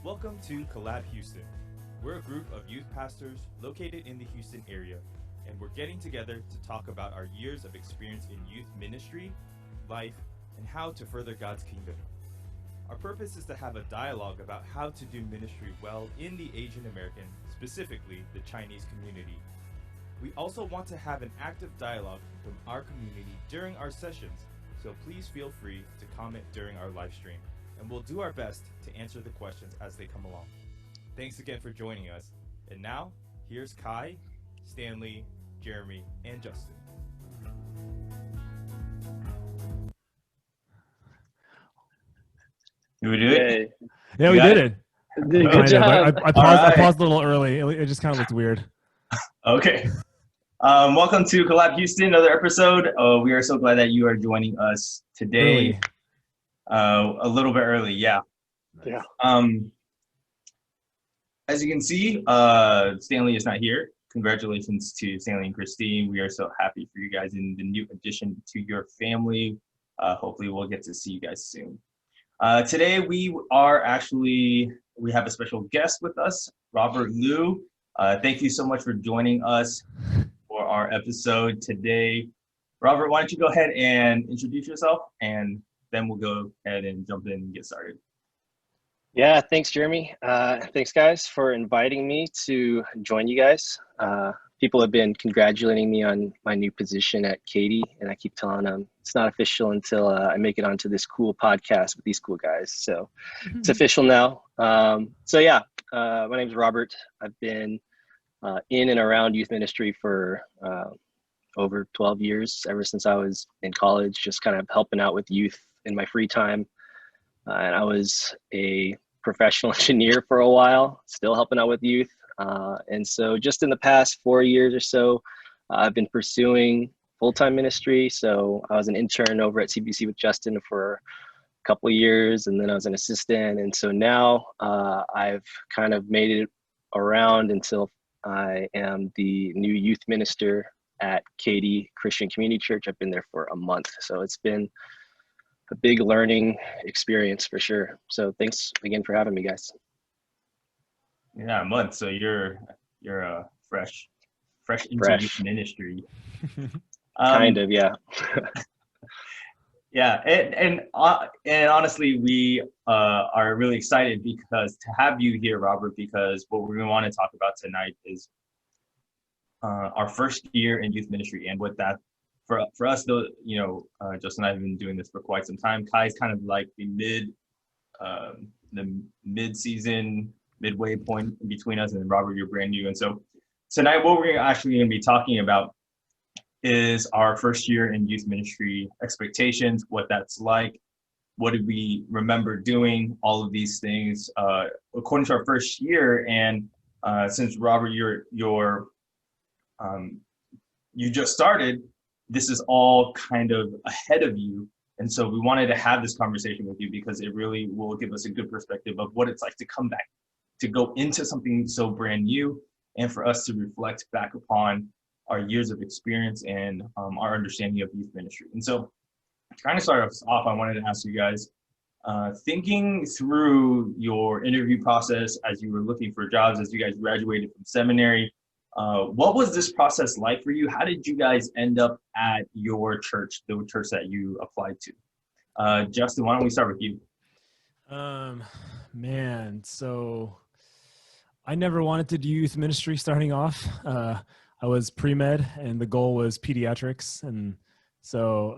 Welcome to Collab Houston. We're a group of youth pastors located in the Houston area, and we're getting together to talk about our years of experience in youth ministry, life, and how to further God's kingdom. Our purpose is to have a dialogue about how to do ministry well in the Asian American, specifically the Chinese community. We also want to have an active dialogue from our community during our sessions, so please feel free to comment during our live stream, and we'll do our best to answer the questions as they come along. Thanks again for joining us. And now, here's Kai, Stanley, Jeremy, and Justin. Did we do it? Yeah, we did it. Good job. I paused a little early. It just kind of looked weird. Okay. Welcome to Collab Houston, another episode. We are so glad that you are joining us today. A little bit early, yeah. Yeah. As you can see, Stanley is not here. Congratulations to Stanley and Christine. We are so happy for you guys in the new addition to your family. Hopefully we'll get to see you guys soon. Today we have a special guest with us, Robert Liu. Thank you so much for joining us for our episode today. Robert, why don't you go ahead and introduce yourself, and then we'll go ahead and jump in and get started. Yeah, thanks, Jeremy. Thanks, guys, for inviting me to join you guys. People have been congratulating me on my new position at Katie, and I keep telling them it's not official until I make it onto this cool podcast with these cool guys. So it's official now. My name's Robert. I've been in and around youth ministry for over 12 years, ever since I was in college, just kind of helping out with youth in my free time. And I was a professional engineer for a while, still helping out with youth. And so just in the past 4 years or so, I've been pursuing full-time ministry. So I was an intern over at CBC with Justin for a couple of years, and then I was an assistant. And so now I've kind of made it around until I am the new youth minister at Katy Christian Community Church. I've been there for a month. So it's been a big learning experience for sure. So thanks again for having me, guys. Yeah, a month. So you're fresh into youth ministry. Kind of, yeah. Yeah, and honestly, we are really excited because to have you here, Robert, because what we're going to want to talk about tonight is our first year in youth ministry, and with that, for us, though, Justin and I have been doing this for quite some time. Kai's kind of like the mid-season, midway point between us, and then Robert, you're brand new. And so tonight, what we're actually going to be talking about is our first year in youth ministry expectations, what that's like, what did we remember doing, all of these things according to our first year. And since Robert, you just started, this is all kind of ahead of you. And so we wanted to have this conversation with you because it really will give us a good perspective of what it's like to come back, to go into something so brand new, and for us to reflect back upon our years of experience and our understanding of youth ministry. And so to kind of start us off, I wanted to ask you guys, thinking through your interview process as you were looking for jobs, as you guys graduated from seminary, what was this process like for you? How did you guys end up at your church, the church that you applied to? Justin, why don't we start with you? So I never wanted to do youth ministry starting off. I was pre-med and the goal was pediatrics. And so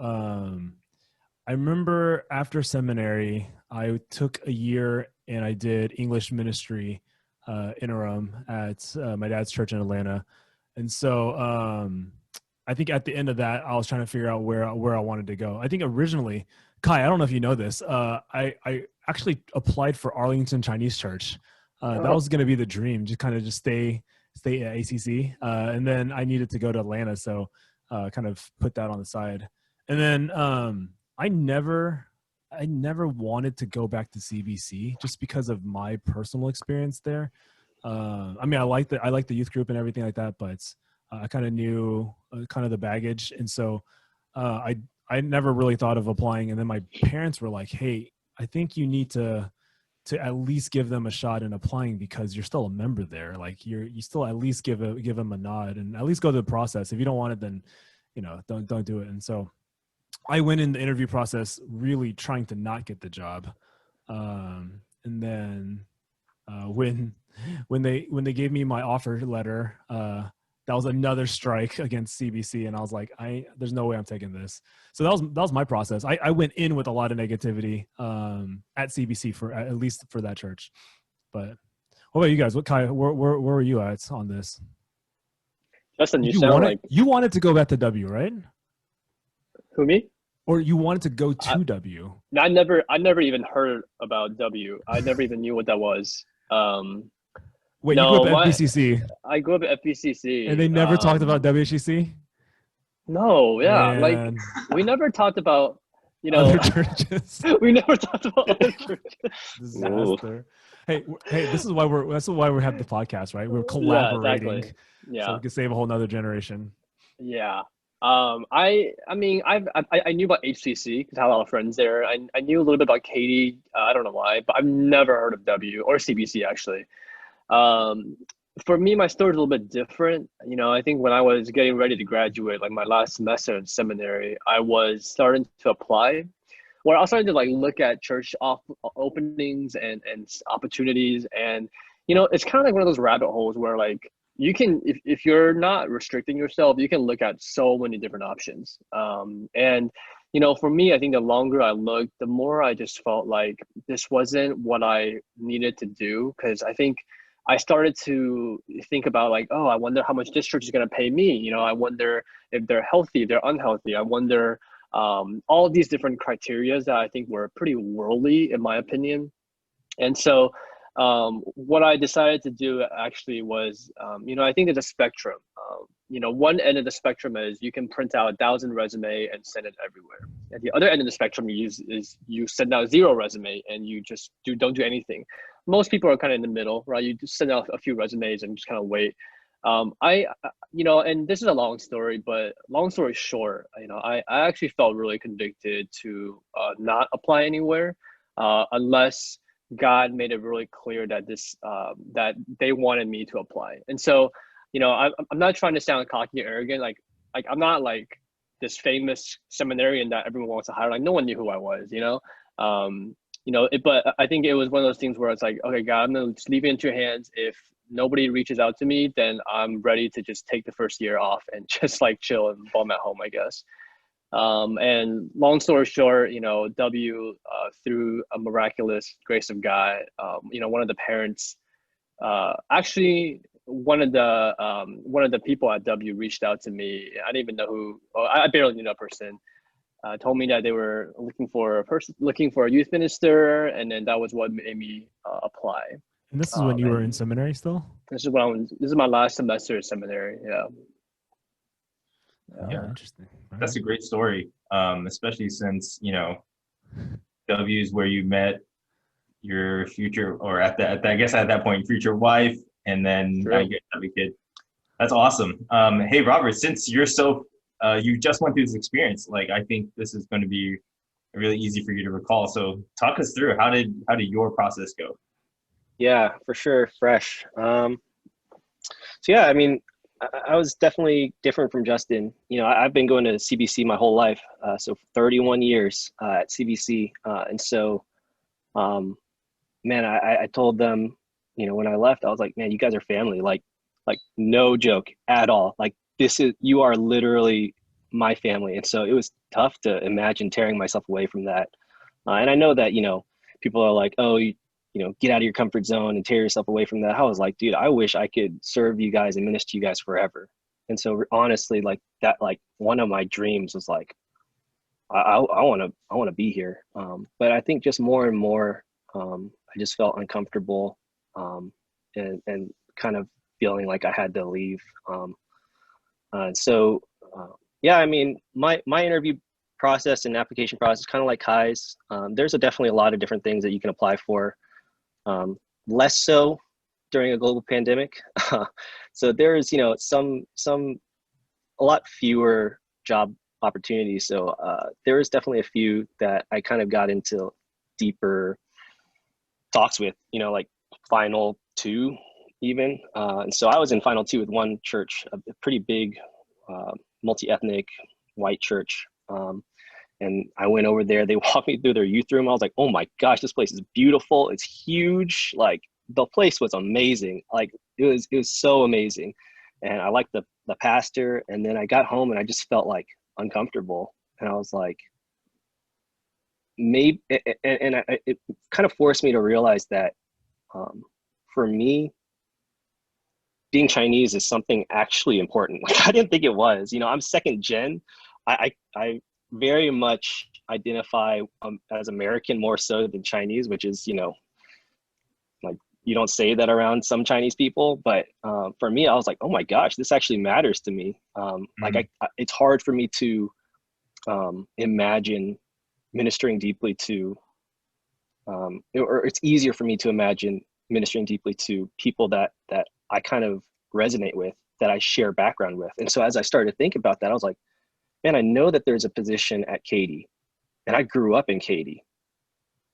I remember after seminary, I took a year and I did English ministry interim at my dad's church in Atlanta. And so I think at the end of that, I was trying to figure out where I wanted to go. I think originally, Kai, I don't know if you know this, I actually applied for Arlington Chinese Church. That was going to be the dream, just stay at ACC. And then I needed to go to Atlanta, so kind of put that on the side. And then I never wanted to go back to CBC just because of my personal experience there. I mean, I like the youth group and everything like that, but I kind of knew kind of the baggage. And so I never really thought of applying. And then my parents were like, hey, I think you need to to at least give them a shot in applying, because you're still a member there. Like you still at least give them a nod and at least go through the process. If you don't want it, then, you know, don't do it. And so I went in the interview process really trying to not get the job. And then when they gave me my offer letter, that was another strike against CBC, and I was like, there's no way I'm taking this. So that was my process. I went in with a lot of negativity at CBC for at least for that church. But what about you guys? Where were you at on this? Justin, you wanted to go back to W, right? Who, me? Or you wanted to go to W? I never even heard about W. I never even knew what that was. Wait, no, you grew up at FPCC? I grew up at FPCC. And they never talked about WHCC? No, yeah. Man. Like, we never talked about, you know. Other churches. We never talked about other churches. Disaster. Hey, this is why we have the podcast, right? We're collaborating. Yeah, exactly. Yeah. So we can save a whole nother generation. Yeah. I mean, I knew about HCC because I had a lot of friends there. I knew a little bit about Katy. I don't know why, but I've never heard of W or CBC actually. For me, my story is a little bit different. You know, I think when I was getting ready to graduate, like my last semester in seminary, I was starting to apply. Where I was starting to like look at church openings and opportunities, and you know, it's kind of like one of those rabbit holes where like you can, if you're not restricting yourself, you can look at so many different options. And you know, for me, I think the longer I looked, the more I just felt like this wasn't what I needed to do, because I think I started to think about like, oh, I wonder how much this church is going to pay me. You know, I wonder if they're healthy, if they're unhealthy. I wonder all these different criteria that I think were pretty worldly, in my opinion. And so what I decided to do actually was, you know, I think there's a spectrum. You know, one end of the spectrum is you can print out 1,000 resume and send it everywhere. At the other end of the spectrum is you send out 0 resume and you just don't do anything. Most people are kind of in the middle, right? You just send out a few resumes and just kind of wait. You know, and this is a long story, but long story short, you know, I actually felt really convicted to not apply anywhere unless God made it really clear that that they wanted me to apply. And so, you know, I'm not trying to sound cocky or arrogant. Like I'm not like this famous seminarian that everyone wants to hire. Like no one knew who I was, you know? You know, but I think it was one of those things where it's like, okay, God, I'm gonna just leave it into your hands. If nobody reaches out to me, then I'm ready to just take the first year off and just like chill and bum at home, I guess. And long story short, you know, W, through a miraculous grace of God, you know, one of the parents, actually one of the people at W reached out to me. I didn't even know who, I barely knew that person. Told me that they were looking for a youth minister, and then that was what made me apply. And this is when you were in seminary still? This is my last semester in seminary. Yeah. Yeah, interesting. Right. That's a great story, especially since, you know, W is where you met your future, or I guess at that point, future wife, and then now you have a kid. That's awesome. Hey, Robert, since you're you just went through this experience, like I think this is going to be really easy for you to recall. So talk us through how did your process go? Yeah, for sure, fresh. So yeah, I mean, I was definitely different from Justin. You know, I've been going to CBC my whole life, so 31 years at CBC, and so, man, I told them, you know, when I left, I was like, man, you guys are family, like no joke at all. Like you are literally my family, and so it was tough to imagine tearing myself away from that. And I know that, you know, people are like, oh, you know, get out of your comfort zone and tear yourself away from that. I was like, dude, I wish I could serve you guys and minister to you guys forever. And so honestly, like that, like one of my dreams was like, I want to be here. But I think just more and more, I just felt uncomfortable and kind of feeling like I had to leave. Yeah, I mean, my interview process and application process, kind of like Kai's, there's definitely a lot of different things that you can apply for. Less so during a global pandemic. So there is, you know, a lot fewer job opportunities. So, there is definitely a few that I kind of got into deeper, I guess, research on. And so, yeah, I mean, my interview process and application process, kind of like Kai's, there's definitely a lot of different things that you can apply for. Less so during a global pandemic. So there is, you know, a lot fewer job opportunities. So there is definitely a few that I kind of got into talks with, you know, like final two even. And so I was in final two with one church, a pretty big multi-ethnic white church. And I went over there, they walked me through their youth room. I was like, oh my gosh, this place is beautiful. It's huge. Like the place was amazing. Like it was so amazing. And I liked the pastor. And then I got home and I just felt like uncomfortable. And I was like, maybe, and it kind of forced me to realize that for me, being Chinese is something actually important. Like I didn't think it was. You know, I'm second gen. I very much identify as American more so than Chinese, which is, you know, like you don't say that around some Chinese people. But for me, I was like, oh my gosh, this actually matters to me. Like it's hard for me to imagine ministering deeply to, or it's easier for me to imagine ministering deeply to people that I kind of resonate with, that I share background with. And so as I started to think about that, I was like, man, I know that there's a position at Katy, and I grew up in Katy.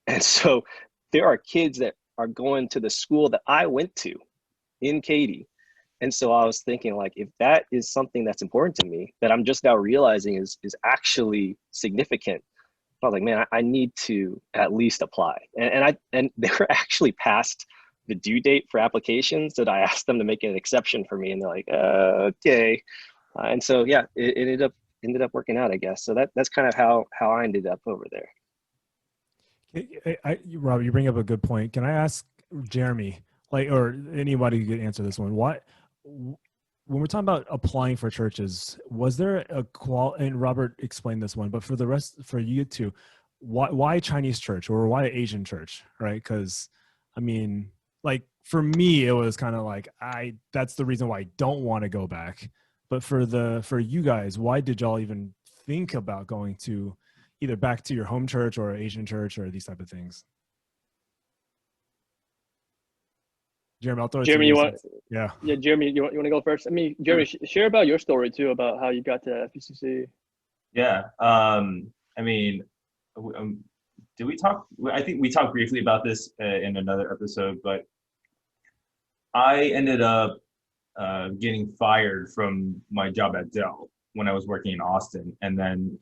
And so there are kids that are going to the school that I went to in Katy. And so I was thinking, like, if that is something that's important to me, that I'm just now realizing is actually significant, I was like, man, I need to at least apply. And they were actually past the due date for applications, that I asked them to make an exception for me, and they're like, okay. And so yeah, it ended up working out, I guess. So that's kind of how I ended up over there. Rob, you bring up a good point. Can I ask Jeremy, like, or anybody who could answer this one? When we're talking about applying for churches, was there a and Robert explained this one, but for the rest, for you too, why Chinese church or why Asian church, right? Because I mean, like for me, it was kind of like that's the reason why I don't want to go back. But for you guys, why did y'all even think about going to either back to your home church or Asian church or these type of things? Jeremy, I'll throw it to Jeremy, you. you want? Yeah. Yeah, Jeremy, you want to go first? I mean, Jeremy, share about your story too, about how you got to FECC. Yeah. I mean, did we talk? I think we talked briefly about this in another episode, but I ended up getting fired from my job at Dell when I was working in Austin. And then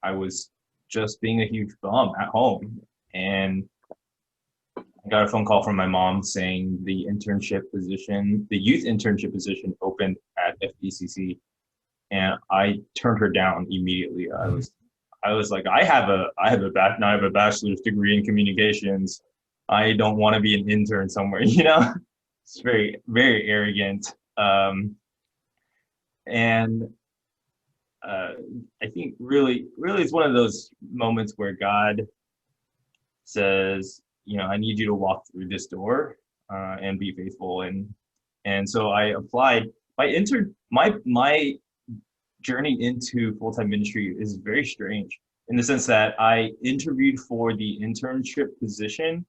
I was just being a huge bum at home. And I got a phone call from my mom saying the youth internship position opened at FECC. And I turned her down immediately. I was like, I have a bachelor's degree in communications. I don't want to be an intern somewhere, you know? It's very, very arrogant. I think really it's one of those moments where God says, you know, I need you to walk through this door and be faithful. And so I applied. My journey into full-time ministry is very strange in the sense that I interviewed for the internship position.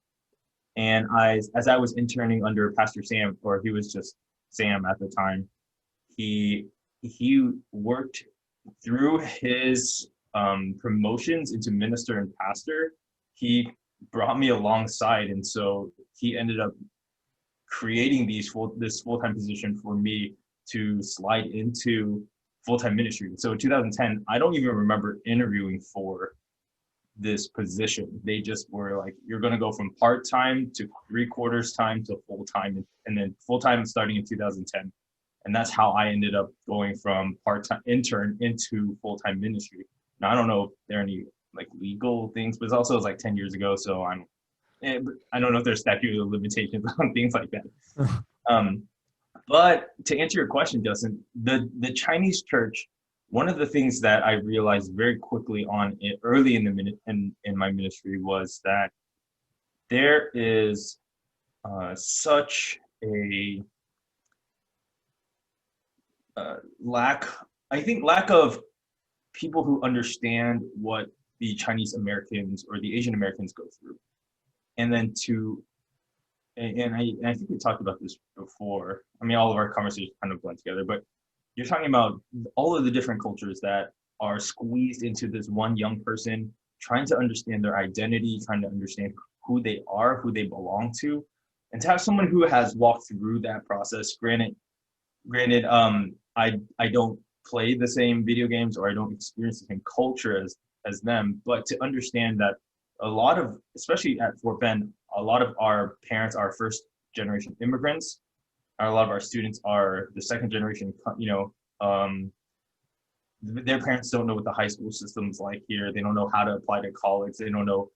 And as I was interning under Pastor Sam, or he was just Sam at the time, he worked through his promotions into minister and pastor. He brought me alongside, and so he ended up creating this full-time position for me to slide into full-time ministry. So in 2010, I don't even remember interviewing for this position. They just were like, you're going to go from part-time to 3/4 time to full-time, and then full-time starting in 2010. And that's how I ended up going from part-time intern into full-time ministry. Now, I don't know if there are any like legal things, but it was like 10 years ago. So I don't know if there's statute of limitations on things like that. But to answer your question, Justin, the Chinese church, one of the things that I realized very quickly early in my ministry was that there is such a lack of people who understand what the Chinese Americans or the Asian Americans go through. And then I think we talked about this before. I mean, all of our conversations kind of blend together, but you're talking about all of the different cultures that are squeezed into this one young person, trying to understand their identity, trying to understand who they are, who they belong to, and to have someone who has walked through that process. Granted, I don't play the same video games, or I don't experience the same culture as them, but to understand that a lot of, especially at Fort Bend, a lot of our parents are first generation immigrants. A lot of our students are the second generation, their parents don't know what the high school system's like here. They don't know how to apply to college. They don't know,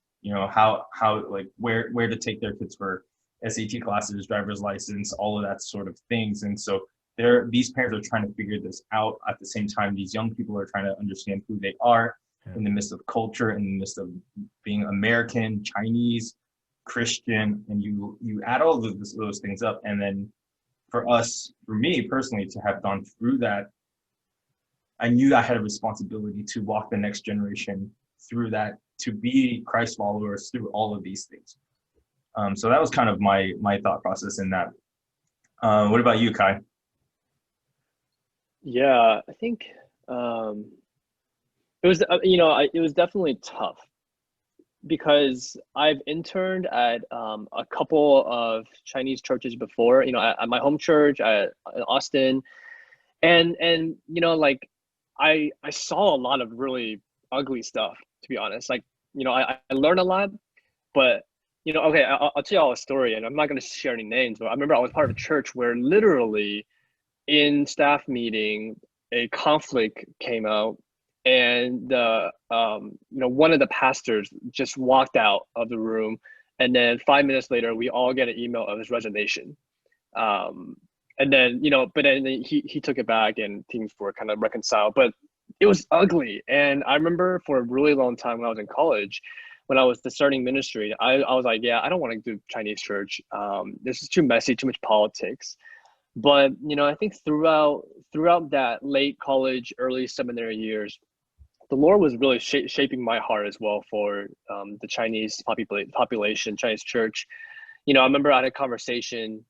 how like where to take their kids for SAT classes, driver's license, all of that sort of things. And so these parents are trying to figure this out. At the same time, these young people are trying to understand who they are in the midst of culture, in the midst of being American, Chinese, Christian, and you add all of those things up. And then for me personally, to have gone through that, I knew I had a responsibility to walk the next generation through that, to be Christ followers through all of these things. So that was kind of my thought process in that. What about you, Kai? Yeah, I think it was, it was definitely tough, because I've interned at a couple of Chinese churches before, at my home church in Austin, and like I saw a lot of really ugly stuff, to be honest. Like, I learned a lot, but okay, I'll tell you all a story, and I'm not going to share any names, but I remember I was part of a church where literally in staff meeting, a conflict came out, and one of the pastors just walked out of the room, and then 5 minutes later, we all get an email of his resignation. And then, but then he took it back, and things were kind of reconciled, but it was ugly. And I remember for a really long time when I was in college, when I was starting ministry, I was like, yeah, I don't want to do Chinese church. This is too messy, too much politics. But, I think throughout that late college, early seminary years, the Lord was really shaping my heart as well for the Chinese population, Chinese church. I remember I had a conversation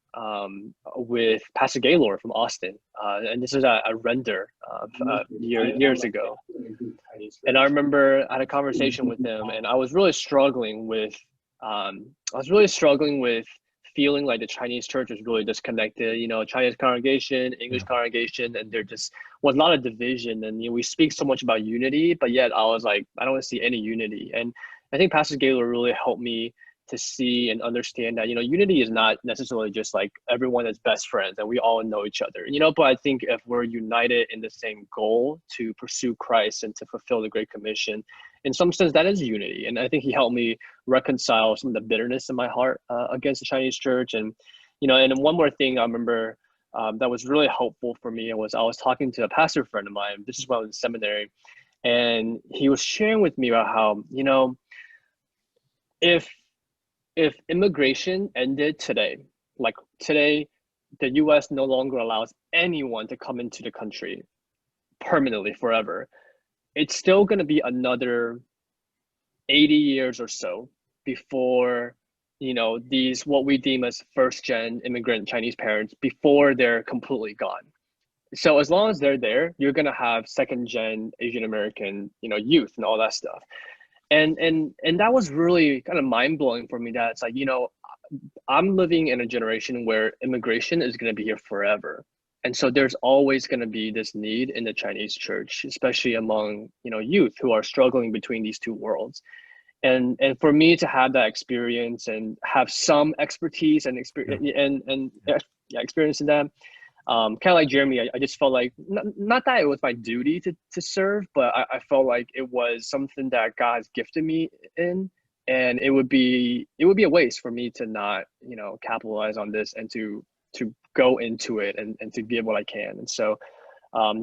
with Pastor Gaylor from Austin, and this is a render years ago. And I remember I had a conversation with him, and I was really struggling with feeling like the Chinese church is really disconnected. Chinese congregation, English congregation, and there just was a lot of division. And we speak so much about unity, but yet I was like, I don't see any unity. And I think Pastor Gaylor really helped me to see and understand that, unity is not necessarily just like everyone is best friends and we all know each other, but I think if we're united in the same goal to pursue Christ and to fulfill the Great Commission, in some sense, that is unity. And I think he helped me reconcile some of the bitterness in my heart against the Chinese church. And, and one more thing I remember that was really helpful for me was I was talking to a pastor friend of mine. This is when I was in seminary, and he was sharing with me about how, if immigration ended today, like today, the US no longer allows anyone to come into the country permanently forever, it's still going to be another 80 years or so before, these, what we deem as first gen immigrant Chinese parents, before they're completely gone. So as long as they're there, you're going to have second gen Asian American, youth and all that stuff. And that was really kind of mind blowing for me, that it's like, I'm living in a generation where immigration is going to be here forever. And so there's always going to be this need in the Chinese church, especially among, youth who are struggling between these two worlds. And for me to have that experience and have some expertise and experience in that, kind of like Jeremy, I just felt like, not that it was my duty to serve, but I felt like it was something that God has gifted me in, and it would be a waste for me to not, capitalize on this and to go into it and to give what I can. And so, I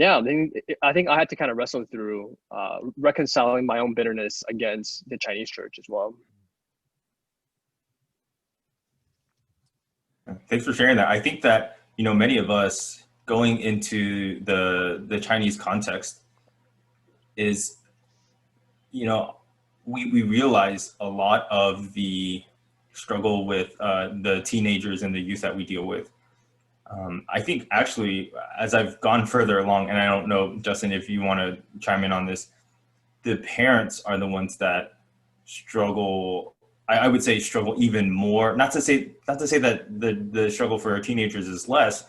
think I had to kind of wrestle through reconciling my own bitterness against the Chinese church as well. Thanks for sharing that. I think that, many of us going into the Chinese context is, we realize a lot of the struggle with the teenagers and the youth that we deal with. I think actually, as I've gone further along, and I don't know, Justin, if you want to chime in on this, the parents are the ones that struggle I would say struggle even more. Not to say that the struggle for our teenagers is less,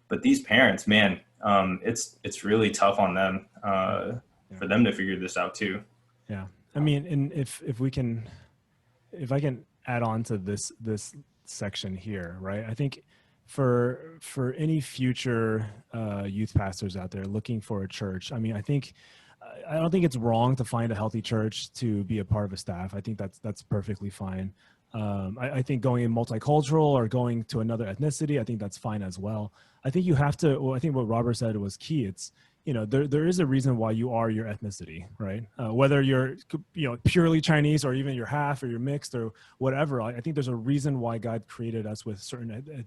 but these parents, man, it's really tough on them for them to figure this out too. Yeah, I mean, and if I can add on to this section here, right? I think for any future youth pastors out there looking for a church, I mean, I don't think it's wrong to find a healthy church to be a part of a staff. I think that's perfectly fine. I think going in multicultural or going to another ethnicity, I think that's fine as well. I think you have to, well, I think what Robert said was key. It's, you know, there is a reason why you are your ethnicity, right? Whether you're, you know, purely Chinese or even you're half or you're mixed or whatever. I think there's a reason why God created us with certain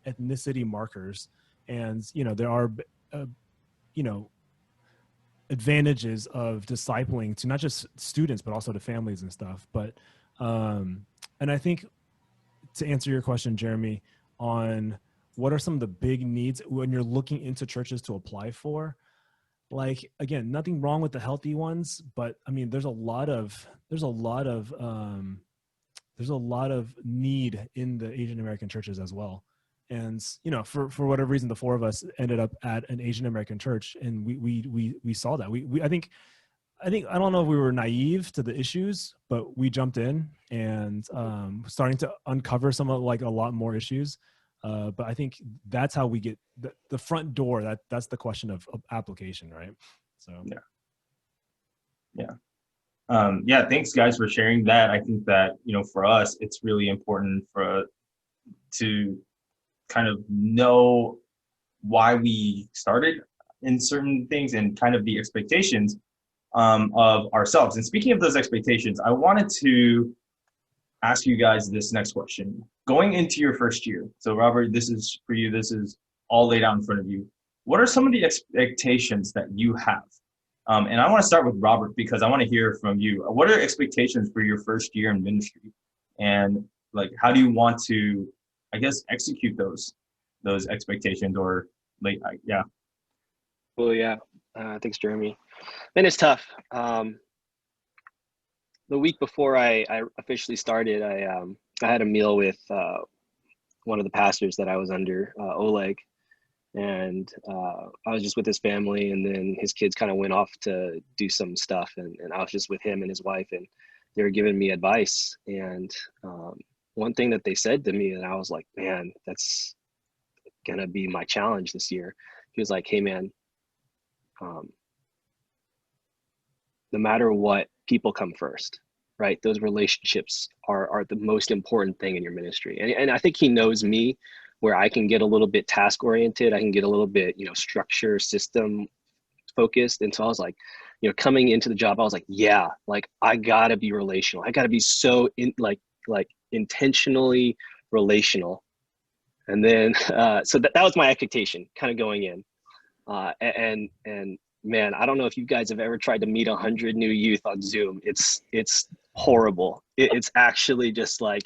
ethnicity markers. And, you know, there are, you know, advantages of discipling to not just students, but also to families and stuff. But, and I think to answer your question, Jeremy, on what are some of the big needs when you're looking into churches to apply for, like, again, nothing wrong with the healthy ones, but I mean, there's a lot of need in the Asian American churches as well. And, you know, for whatever reason, the four of us ended up at an Asian American church, and we saw that. I think I don't know if we were naive to the issues, but we jumped in and starting to uncover some of, like, a lot more issues. But I think that's how we get the front door. That's the question of application, right? So Yeah. Thanks, guys, for sharing that. I think that, you know, for us, it's really important to kind of know why we started in certain things and kind of the expectations of ourselves. And speaking of those expectations, I wanted to ask you guys this next question. Going into your first year, so Robert, this is for you, this is all laid out in front of you. What are some of the expectations that you have? And I want to start with Robert because I want to hear from you. What are expectations for your first year in ministry? And, like, how do you want to, I guess, execute those expectations, or, like, yeah. Well, yeah. Thanks, Jeremy. And it's tough. The week before I officially started, I had a meal with one of the pastors that I was under, Oleg, and I was just with his family, and then his kids kind of went off to do some stuff, and I was just with him and his wife, and they were giving me advice. And one thing that they said to me, and I was like, man, that's gonna be my challenge this year. He was like, hey, man, no matter what, people come first, right? Those relationships are the most important thing in your ministry. And I think he knows me, where I can get a little bit task oriented. I can get a little bit, you know, structure, system focused. And so I was like, you know, coming into the job, I was like, yeah, like, I gotta be relational. I gotta be so like intentionally relational. And then, so that was my expectation kind of going in. And man, I don't know if you guys have ever tried to meet 100 new youth on Zoom. It's horrible. It's actually just like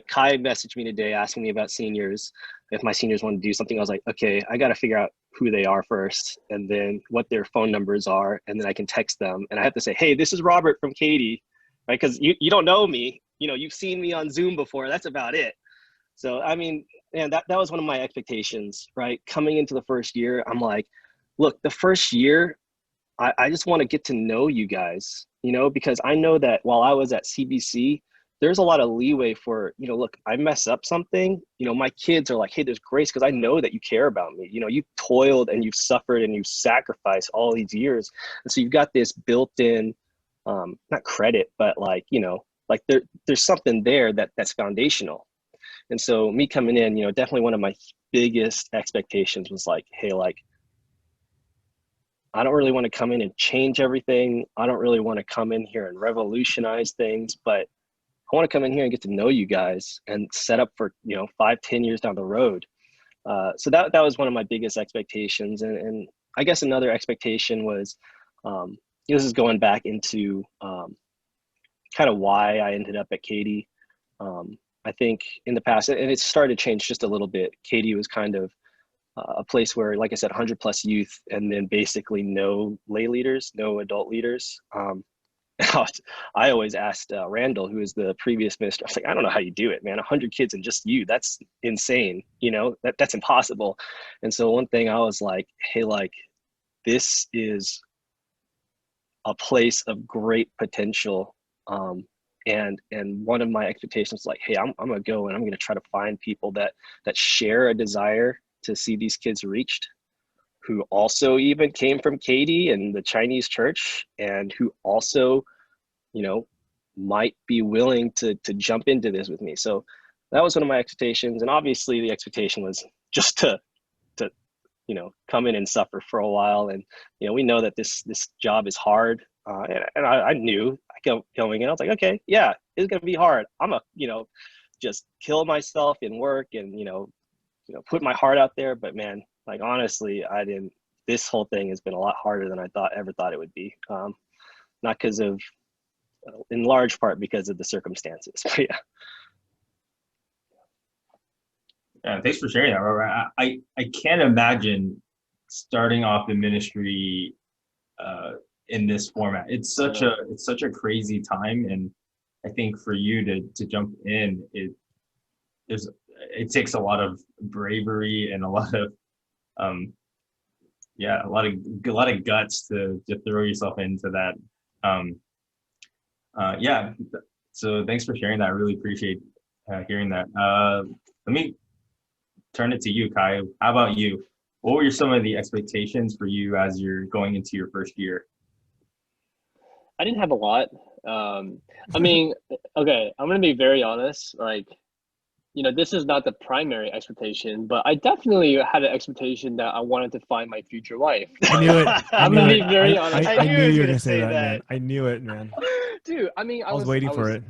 Kai messaged me today asking me about seniors, if my seniors want to do something. I was like, okay, I got to figure out who they are first, and then what their phone numbers are, and then I can text them. And I have to say, hey, this is Robert from Katy, right? Because you don't know me. You know, you've seen me on Zoom before. That's about it. So, I mean, and that was one of my expectations, right? Coming into the first year, I'm like, look, the first year, I just want to get to know you guys, you know, because I know that while I was at CBC, there's a lot of leeway for, you know, look, I mess up something, you know, my kids are like, hey, there's grace because I know that you care about me. You know, you've toiled and you've suffered and you've sacrificed all these years. And so you've got this built-in, not credit, but, like, you know, like there's something there that's foundational. And so me coming in, you know, definitely one of my biggest expectations was like, hey, like, I don't really want to come in and change everything. I don't really want to come in here and revolutionize things, but I want to come in here and get to know you guys and set up for, you know, 5-10 years down the road. So that was one of my biggest expectations. And I guess another expectation was, this is going back into kind of why I ended up at Katy. I think in the past, and it started to change just a little bit, Katy was kind of a place where, like I said, 100+ youth, and then basically no lay leaders, no adult leaders. I always asked Randall, who is the previous minister, I was like, I don't know how you do it, man. 100 kids and just you, that's insane. You know, that's impossible. And so one thing I was like, hey, like, this is a place of great potential. And one of my expectations was like, hey, I'm gonna go and I'm gonna try to find people that share a desire to see these kids reached, who also even came from Katy and the Chinese church, and who also, you know, might be willing to jump into this with me. So that was one of my expectations. And obviously the expectation was just to you know, come in and suffer for a while. And, you know, we know that this job is hard. And I knew going in, I was like, okay, yeah, it's going to be hard. I'm a, you know, just kill myself in work and, you know, put my heart out there. But man, like, honestly, this whole thing has been a lot harder than I ever thought it would be. Not because of, in large part because of the circumstances. But yeah. Yeah, thanks for sharing that, Robert. I can't imagine starting off in ministry in this format. It's such a crazy time, and I think for you to jump in, it takes a lot of bravery and a lot of a lot of guts to throw yourself into that. So thanks for sharing that. I really appreciate hearing that. Let me turn it to you, Kai. How about you? What were some of the expectations for you as you're going into your first year? I didn't have a lot. I mean, okay, I'm going to be very honest. Like, you know, this is not the primary expectation, but I definitely had an expectation that I wanted to find my future wife. I knew it. I'm going to be very honest. I knew you were going to say that, man. I knew it, man. Dude, I mean, I was waiting for it.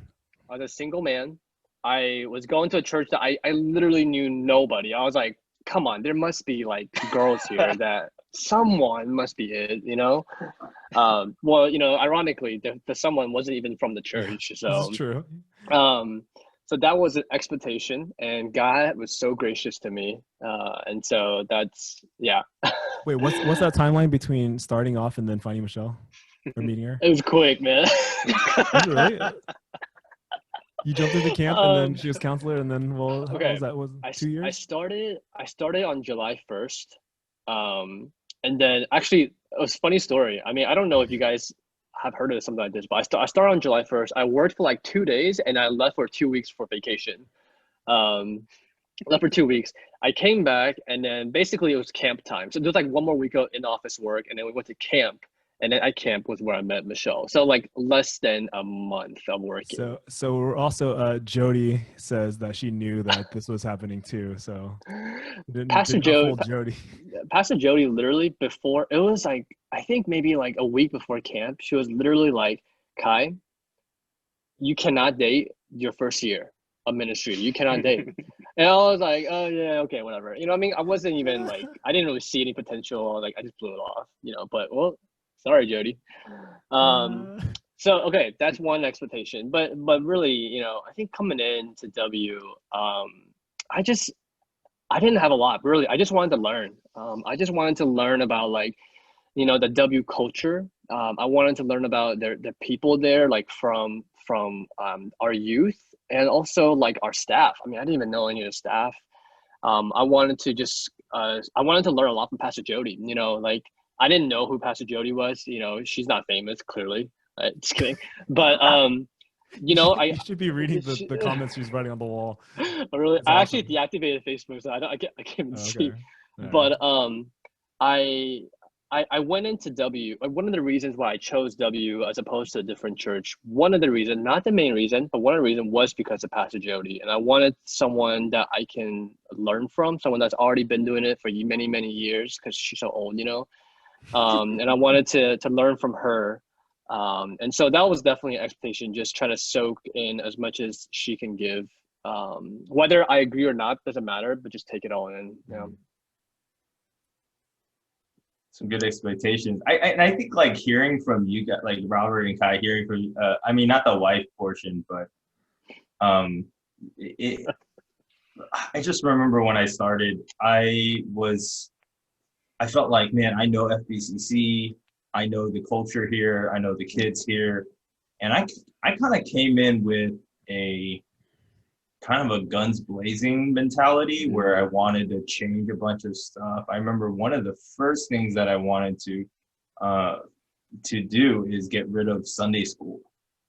I was a single man. I was going to a church that I literally knew nobody. I was like, come on, there must be like girls here that someone must be it, you know? Well, you know, ironically, the someone wasn't even from the church. So this is true. So that was an expectation, and God was so gracious to me. And so that's, yeah. Wait, what's that timeline between starting off and then finding Michelle or meeting her? It was quick, man. Really? You jumped into camp and then she was counselor, and then how was that? Was it 2 years? I started on July 1st. And then actually, it was a funny story. I mean, I don't know if you guys have heard of something like this, but I started on July 1st. I worked for like 2 days and I left for 2 weeks for vacation. Left for 2 weeks. I came back, and then basically it was camp time. So there was like one more week of in-office work, and then we went to camp. And then at camp was where I met Michelle. So like less than a month of working. So we're also Jody says that she knew that this was happening too. So Pastor Jody literally before, it was like, I think maybe like a week before camp, she was literally like, Kai, you cannot date your first year of ministry. You cannot date. And I was like, oh yeah, okay, whatever. You know what I mean? I wasn't even like, I didn't really see any potential. Like I just blew it off, you know, but well, sorry, Jody. So, okay, that's one expectation, but really, you know, I think coming into W, I didn't have a lot, really. I just wanted to learn. I just wanted to learn about like, you know, the W culture. I wanted to learn about the people there, like from our youth and also like our staff. I mean, I didn't even know any of the staff. I wanted to learn a lot from Pastor Jody, you know, like, I didn't know who Pastor Jody was. You know, she's not famous, clearly. Just kidding. But, you know, you should be reading the comments she's writing on the wall. Really, It's I awesome. actually deactivated Facebook, so I can't even see. Yeah. But I went into W. One of the reasons why I chose W as opposed to a different church, one of the reasons, not the main reason, but one of the reasons was because of Pastor Jody. And I wanted someone that I can learn from, someone that's already been doing it for many, many years, because she's so old, you know. And I wanted to learn from her. And so that was definitely an expectation, just trying to soak in as much as she can give. Whether I agree or not doesn't matter, but just take it all in. You know? Some good expectations. I think like hearing from you guys, like Robert and Kai, hearing from I mean, not the wife portion, but I just remember when I started, I felt like, man, I know FBCC, I know the culture here, I know the kids here, And I kind of came in with a kind of a guns blazing mentality where I wanted to change a bunch of stuff. I remember one of the first things that I wanted to do is get rid of Sunday school.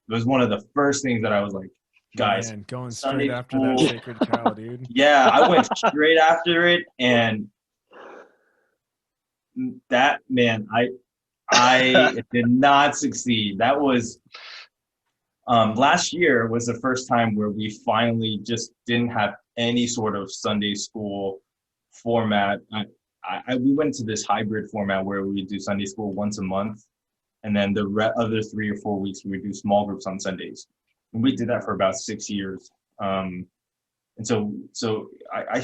It was one of the first things that I was like, guys, Man, going Sunday straight after school, that sacred cow, dude. yeah, I went straight after it, and that, man, I did not succeed. That was last year was the first time where we finally just didn't have any sort of Sunday school format. We went to this hybrid format where we would do Sunday school once a month, and then the other 3 or 4 weeks we would do small groups on Sundays. And we did that for about 6 years. And so I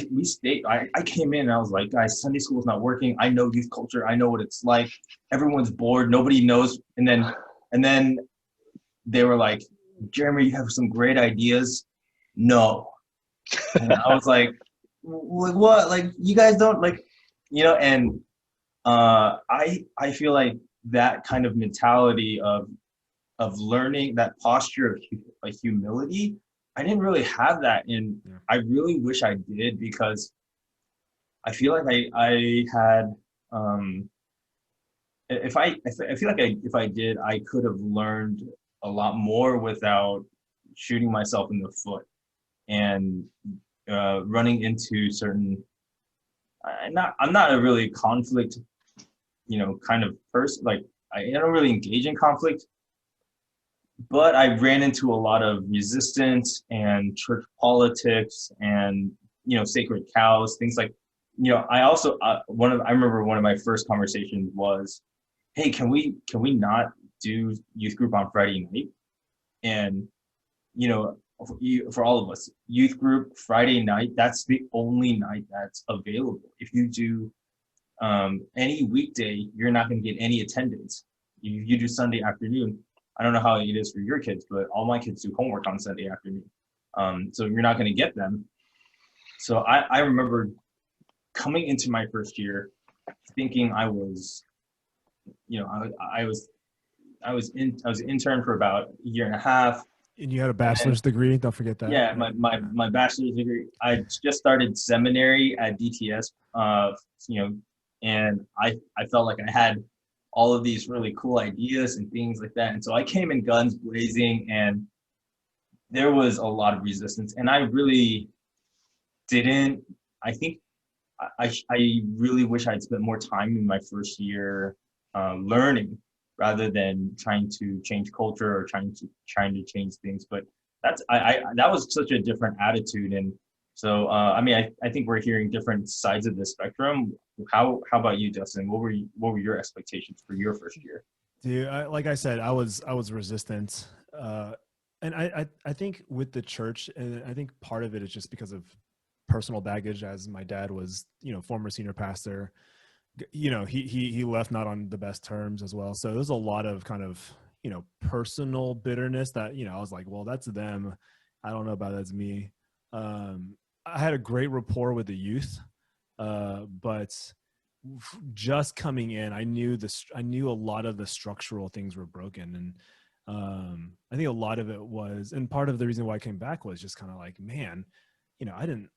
came in and I was like, guys, Sunday school is not working. I know youth culture. I know what it's like. Everyone's bored. Nobody knows. And then they were like, Jeremy, you have some great ideas. No. And I was like, what? Like, you guys don't like, and I feel like that kind of mentality of learning, that posture of like humility, I didn't really have that. And I really wish I did, because I feel like I had, if I did, I could have learned a lot more without shooting myself in the foot and running into certain. I'm not a really conflict, kind of person. Like I don't really engage in conflict, but I ran into a lot of resistance and church politics and sacred cows, things like. I also I remember one of my first conversations was, hey, can we not do youth group on Friday night? And for all of us, youth group Friday night, that's the only night that's available. If you do any weekday, you're not going to get any attendance. You do Sunday afternoon. I don't know how it is for your kids, but all my kids do homework on Sunday afternoon. So you're not going to get them. So I remember coming into my first year thinking I was an intern for about a year and a half. And you had a bachelor's degree. Don't forget that. Yeah, my bachelor's degree. I just started seminary at DTS, and I felt like I had all of these really cool ideas and things like that. And so I came in guns blazing, and there was a lot of resistance. And I really didn't. I think I really wish I'd spent more time in my first year learning, rather than trying to change culture or trying to change things. But that was such a different attitude. And so I think we're hearing different sides of the spectrum. How about you, Justin? What were your expectations for your first year? Dude, like I said, I was resistant, and I think with the church, and I think part of it is just because of personal baggage, as my dad was former senior pastor. He left not on the best terms as well. So there's a lot of kind of, personal bitterness that, I was like, well, that's them. I don't know about that's me. I had a great rapport with the youth, but just coming in, I knew a lot of the structural things were broken. And I think a lot of it was, and part of the reason why I came back was just kind of like, man, I didn't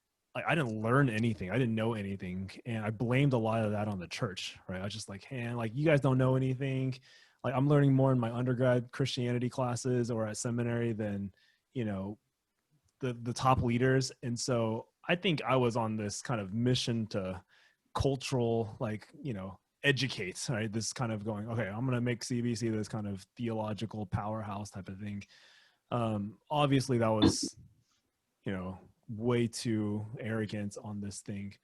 learn anything. I didn't know anything. And I blamed a lot of that on the church, right? I was just like, hey, like, you guys don't know anything. Like, I'm learning more in my undergrad Christianity classes or at seminary than, the top leaders. And so I think I was on this kind of mission to cultural, educate, right? This kind of going, okay, I'm going to make CBC this kind of theological powerhouse type of thing. Obviously that was, way too arrogant on this thing.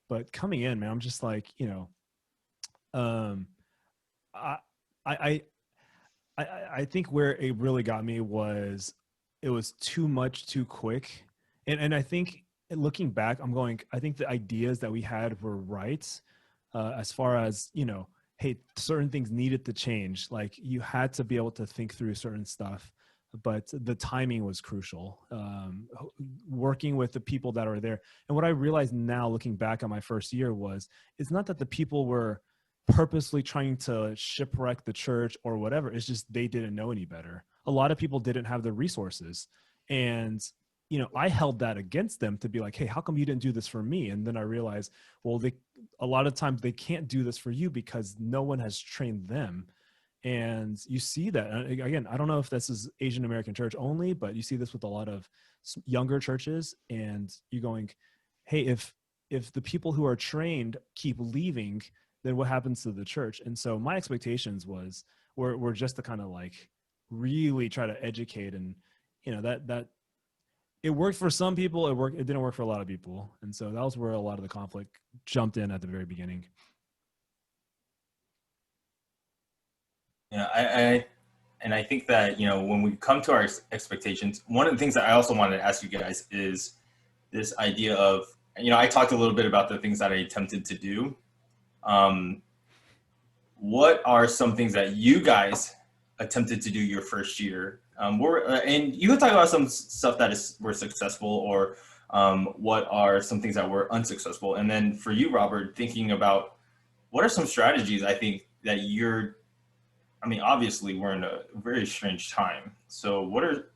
But coming in, man, I'm just like, I think where it really got me was it was too much too quick. And I think looking back, I think the ideas that we had were right, as far as, hey, certain ththings needed to change. Like, you had to be able to think through certain stuff, but the timing was crucial. Working with the people that are there. And what I realized now, looking back on my first year, was it's not that the people were purposely trying to shipwreck the church or whatever. It's just they didn't know any better. a lot of people didn't have the resources. And, you know, I held that against them to be like, hey, how come you didn't do this for me? And then I realized, well, a lot of times they can't do this for you because no one has trained them. And you see that, again, I don't know if this is Asian American church only, but you see this with a lot of younger churches, and you're going, hey, if the people who are trained keep leaving, then what happens to the church? And so my expectations were just to kind of like really try to educate, and, you know, that it worked for some people, it didn't work for a lot of people. And so that was where a lot of the conflict jumped in at the very beginning. Yeah, I think that, you know, when we come to our expectations, one of the things that I also wanted to ask you guys is this idea of, you know, I talked a little bit about the things that I attempted to do. What are some things that you guys attempted to do your first year? And you can talk about some stuff that were successful, or what are some things that were unsuccessful. And then for you, Robert, thinking about what are some strategies I think that obviously we're in a very strange time. So what are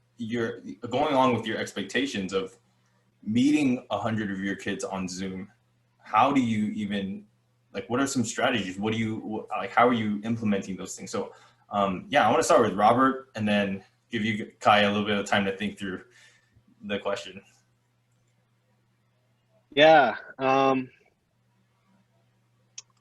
going along with your expectations of meeting 100 of your kids on Zoom? How do you even, like, what are some strategies? How are you implementing those things? So I want to start with Robert and then give you, Kai, a little bit of time to think through the question. Yeah,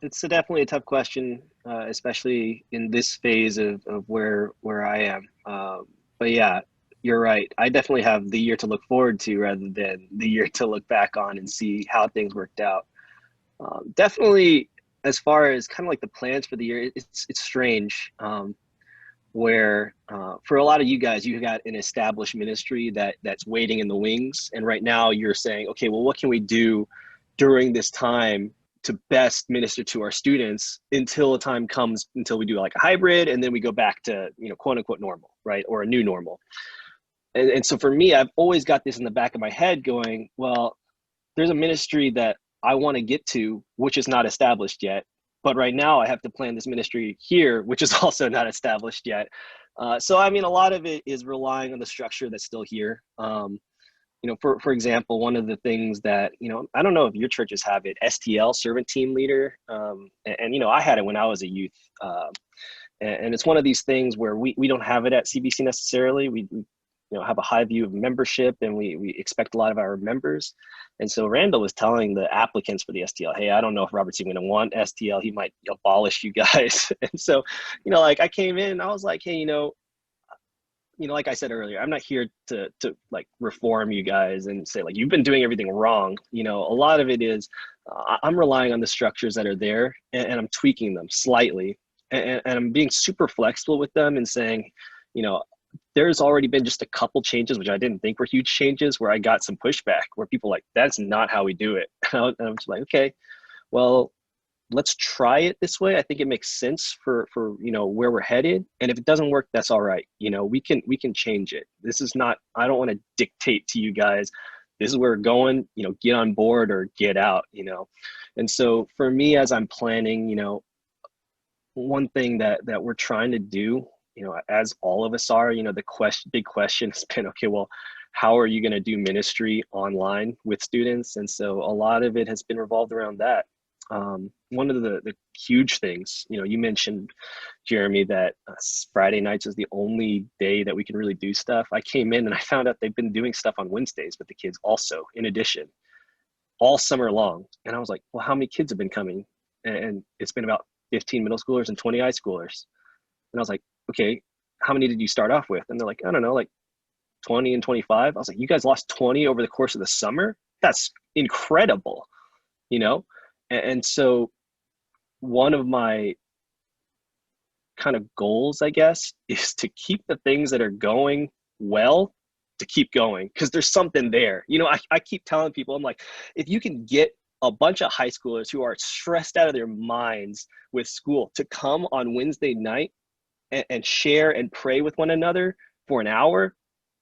it's definitely a tough question, especially in this phase of where I am. But yeah, you're right. I definitely have the year to look forward to rather than the year to look back on and see how things worked out. Definitely, as far as kind of like the plans for the year, it's strange. Where for a lot of you guys, you got an established ministry that's waiting in the wings, and right now you're saying, okay, well, what can we do during this time to best minister to our students until a time comes, until we do like a hybrid, and then we go back to, you know, quote unquote normal, right, or a new normal. And so for me, I've always got this in the back of my head going, well, there's a ministry that I want to get to, which is not established yet. But right now I have to plan this ministry here, which is also not established yet. So, I mean, a lot of it is relying on the structure that's still here. You know, for example, one of the things that, you know, I don't know if your churches have it, STL, servant team leader. And, you know, I had it when I was a youth. And it's one of these things where we don't have it at CBC necessarily. We you know, have a high view of membership, and we expect a lot of our members. And so Randall was telling the applicants for the STL, hey, I don't know if Robert's even gonna want STL. He might abolish you guys. And so, you know, like I came in and I was like, hey, you know, like I said earlier, I'm not here to like reform you guys and say like, you've been doing everything wrong. You know, a lot of it is I'm relying on the structures that are there, and I'm tweaking them slightly. And I'm being super flexible with them and saying, you know, there's already been just a couple changes, which I didn't think were huge changes, where I got some pushback where people like, that's not how we do it. And I'm just like, okay, well, let's try it this way. I think it makes sense for, you know, where we're headed. And if it doesn't work, that's all right. You know, we can change it. This is not, I don't want to dictate to you guys, this is where we're going, you know, get on board or get out, you know? And so for me, as I'm planning, you know, one thing that we're trying to do, you know, as all of us are, you know, the big question has been, okay, well, how are you going to do ministry online with students? And so a lot of it has been revolved around that. One of the huge things, you know, you mentioned, Jeremy, that Friday nights is the only day that we can really do stuff. I came in and I found out they've been doing stuff on Wednesdays with the kids also, in addition, all summer long. And I was like, well, how many kids have been coming? And it's been about 15 middle schoolers and 20 high schoolers. And I was like, okay, how many did you start off with? And they're like, I don't know, like 20 and 25. I was like, you guys lost 20 over the course of the summer? That's incredible, you know? And so one of my kind of goals, I guess, is to keep the things that are going well, to keep going, because there's something there. You know, I keep telling people, I'm like, if you can get a bunch of high schoolers who are stressed out of their minds with school to come on Wednesday night and share and pray with one another for an hour,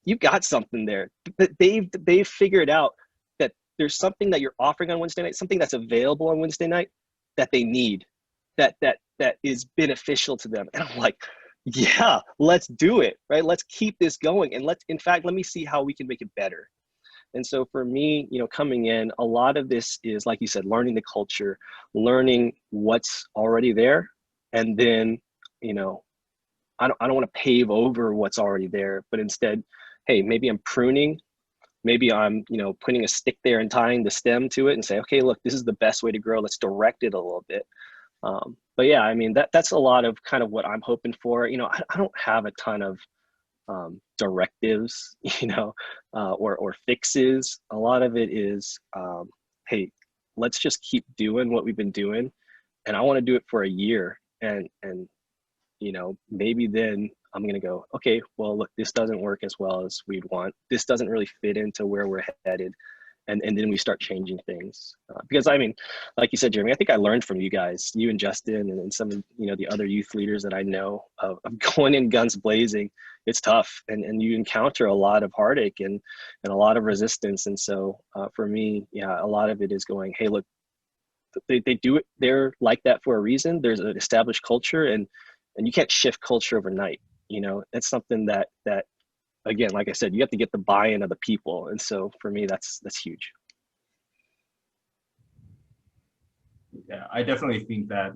you've got something there. They've figured out that there's something that you're offering on Wednesday night, something that's available on Wednesday night that they need, that is beneficial to them. And I'm like, yeah, let's do it, right? Let's keep this going. And in fact, let me see how we can make it better. And so for me, coming in, a lot of this is, like you said, learning the culture, learning what's already there. And then, I don't want to pave over what's already there, but instead, hey, maybe I'm pruning, maybe I'm, putting a stick there and tying the stem to it and say, okay, look, this is the best way to grow. Let's direct it a little bit. But yeah, I mean, that's a lot of kind of what I'm hoping for. I don't have a ton of directives, or fixes. A lot of it is, hey, let's just keep doing what we've been doing. And I want to do it for a year. And maybe then I'm going to go, okay, well, look, this doesn't work as well as we'd want. This doesn't really fit into where we're headed. And then we start changing things. Because I mean, like you said, Jeremy, I think I learned from you guys, you and Justin, and some of, the other youth leaders that I know of going in guns blazing. It's tough. And you encounter a lot of heartache and a lot of resistance. And so for me, yeah, a lot of it is going, hey, look, they do it. They're like that for a reason. There's an established culture, and you can't shift culture overnight. It's something that again, like I said, you have to get the buy-in of the people. And so for me, that's huge. Yeah, I definitely think that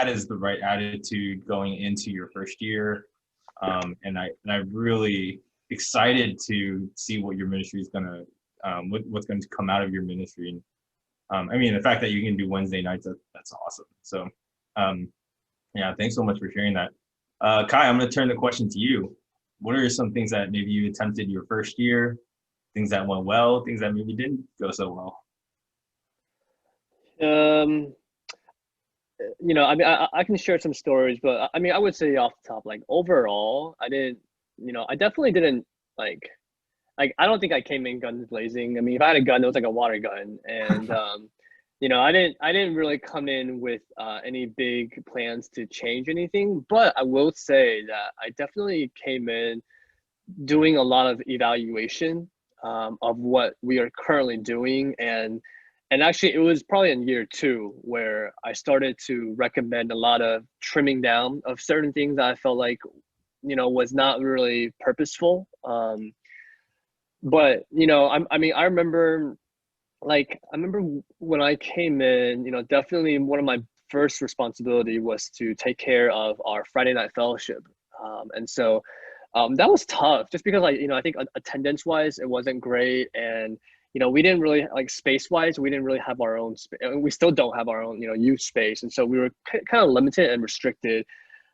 is the right attitude going into your first year. And I'm really excited to see what your ministry is gonna, what's going to come out of your ministry. I mean, the fact that you can do Wednesday nights, that's awesome. So yeah, thanks so much for sharing that. Kai, I'm going to turn the question to you. What are some things that maybe you attempted your first year, things that went well, things that maybe didn't go so well? I mean, I can share some stories, but I mean, I would say off the top, like overall, I definitely didn't like, I don't think I came in guns blazing. I mean, if I had a gun, it was like a water gun. And, I didn't really come in with any big plans to change anything, but I will say that I definitely came in doing a lot of evaluation of what we are currently doing. And actually, it was probably in year 2 where I started to recommend a lot of trimming down of certain things that I felt like, was not really purposeful. But, I remember when I came in, definitely one of my first responsibility was to take care of our Friday night fellowship. And so that was tough just because I think attendance wise, it wasn't great. And, we didn't really space wise, we didn't really have our own space. We still don't have our own, youth space. And so we were kind of limited and restricted.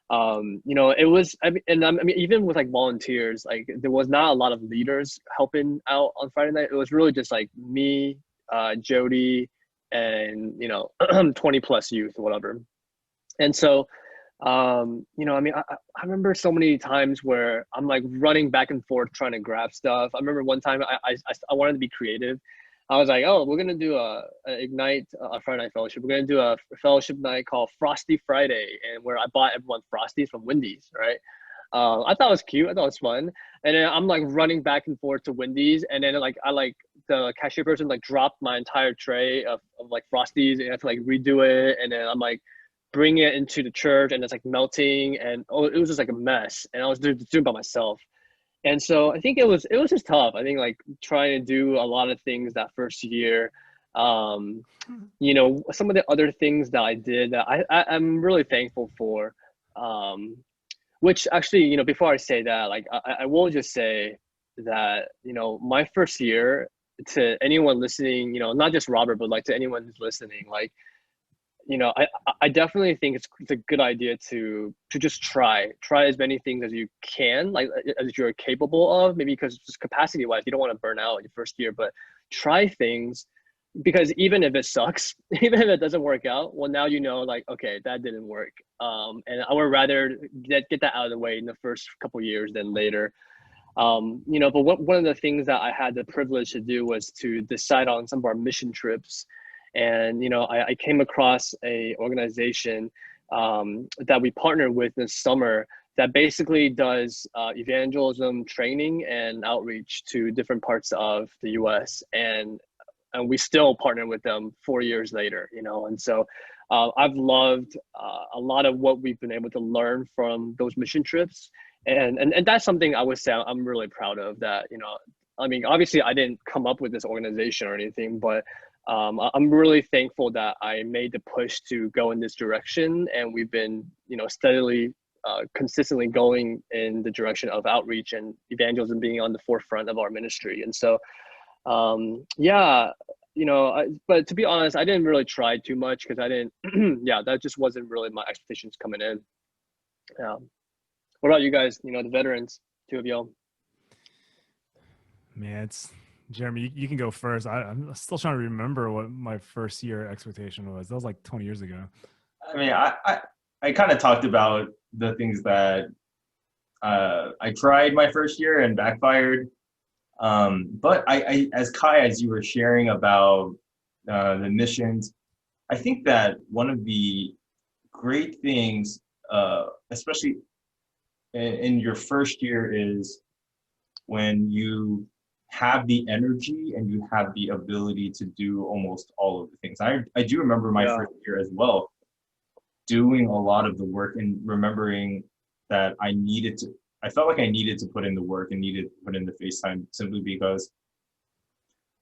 It was, even with volunteers, there was not a lot of leaders helping out on Friday night. It was really just me, Jody, and 20 plus youth or whatever. And so I remember so many times where I'm running back and forth trying to grab stuff. I remember one time I wanted to be creative. I was like, oh, we're gonna do a Ignite a Friday night fellowship. We're gonna do a fellowship night called Frosty Friday, and where I bought everyone Frosties from Wendy's, right? I thought it was cute. I thought it was fun. And then I'm running back and forth to Wendy's, and then the cashier person dropped my entire tray of Frosties, and I have to redo it. And then I'm bringing it into the church, and it's melting, and it was just a mess. And I was doing it by myself. And so I think it was just tough. I think trying to do a lot of things that first year. Some of the other things that I did that I'm really thankful for. Which actually, before I say that, I will just say that, my first year, to anyone listening, not just Robert, but to anyone who's listening, I definitely think it's a good idea to just try as many things as you can, as you're capable of, maybe because just capacity wise, you don't want to burn out your first year, but try things, because even if it sucks, even if it doesn't work out, well, now okay, that didn't work. And I would rather get that out of the way in the first couple of years than later. But one of the things that I had the privilege to do was to decide on some of our mission trips. And, I came across a organization that we partnered with this summer that basically does evangelism training and outreach to different parts of the US. And we still partner with them 4 years later, and so I've loved a lot of what we've been able to learn from those mission trips, and that's something I would say I'm really proud of. That, you know, I mean, obviously I didn't come up with this organization or anything, but I'm really thankful that I made the push to go in this direction, and we've been, you know, steadily, consistently going in the direction of outreach and evangelism being on the forefront of our ministry. And so, yeah, you know, but to be honest, I didn't really try too much because I didn't, yeah, that just wasn't really my expectations coming in. What about you guys? You know, the veterans, two of y'all. Man, it's Jeremy. You can go first. I'm still trying to remember what my first year expectation was. That was like 20 years ago. I mean, I kind of talked about the things that I tried my first year and backfired. But I, as Kai, as you were sharing about the missions, I think that one of the great things, especially in your first year, is when you have the energy and you have the ability to do almost all of the things. I do remember my first year as well, doing a lot of the work and remembering that I felt like I needed to put in the work and needed to put in the face time, simply because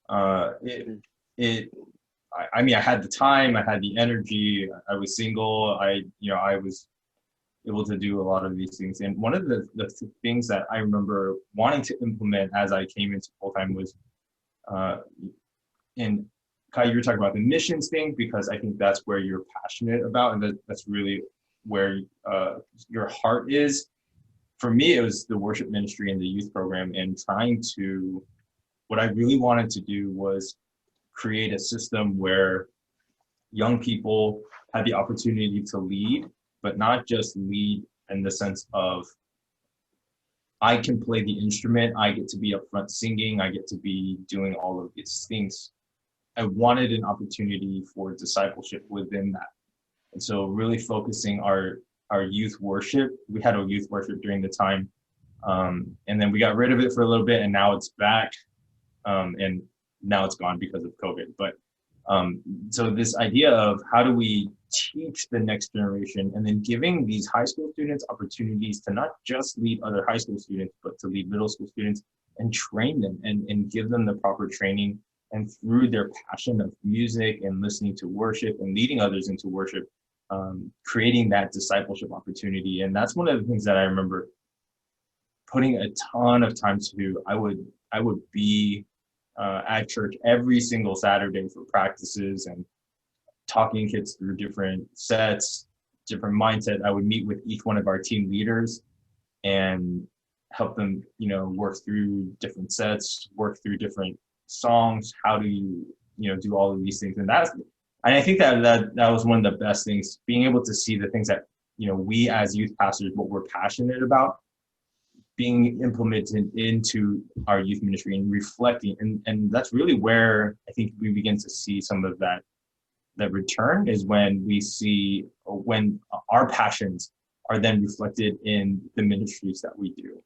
I mean, I had the time, I had the energy, I was single, I was able to do a lot of these things. And one of the things that I remember wanting to implement as I came into full-time was, and Kai, you were talking about the missions thing, because I think that's where you're passionate about, and that's really where your heart is. For me, it was the worship ministry and the youth program, and what I really wanted to do was create a system where young people had the opportunity to lead, but not just lead in the sense of, I can play the instrument, I get to be up front singing, I get to be doing all of these things. I wanted an opportunity for discipleship within that. And so really focusing our youth worship. We had a youth worship during the time, and then we got rid of it for a little bit, and now it's back, and now it's gone because of COVID. But so this idea of how do we teach the next generation, and then giving these high school students opportunities to not just lead other high school students, but to lead middle school students and train them and give them the proper training. And through their passion of music and listening to worship and leading others into worship, creating that discipleship opportunity. And that's one of the things that I remember putting a ton of time to do. I would be at church every single Saturday for practices and talking kids through different sets, different mindset. I would meet with each one of our team leaders and help them, work through different sets, work through different songs. How do you, do all of these things? And I think that was one of the best things, being able to see the things that, we as youth pastors, what we're passionate about, being implemented into our youth ministry and reflecting. And that's really where I think we begin to see some of that return, is when we see when our passions are then reflected in the ministries that we do.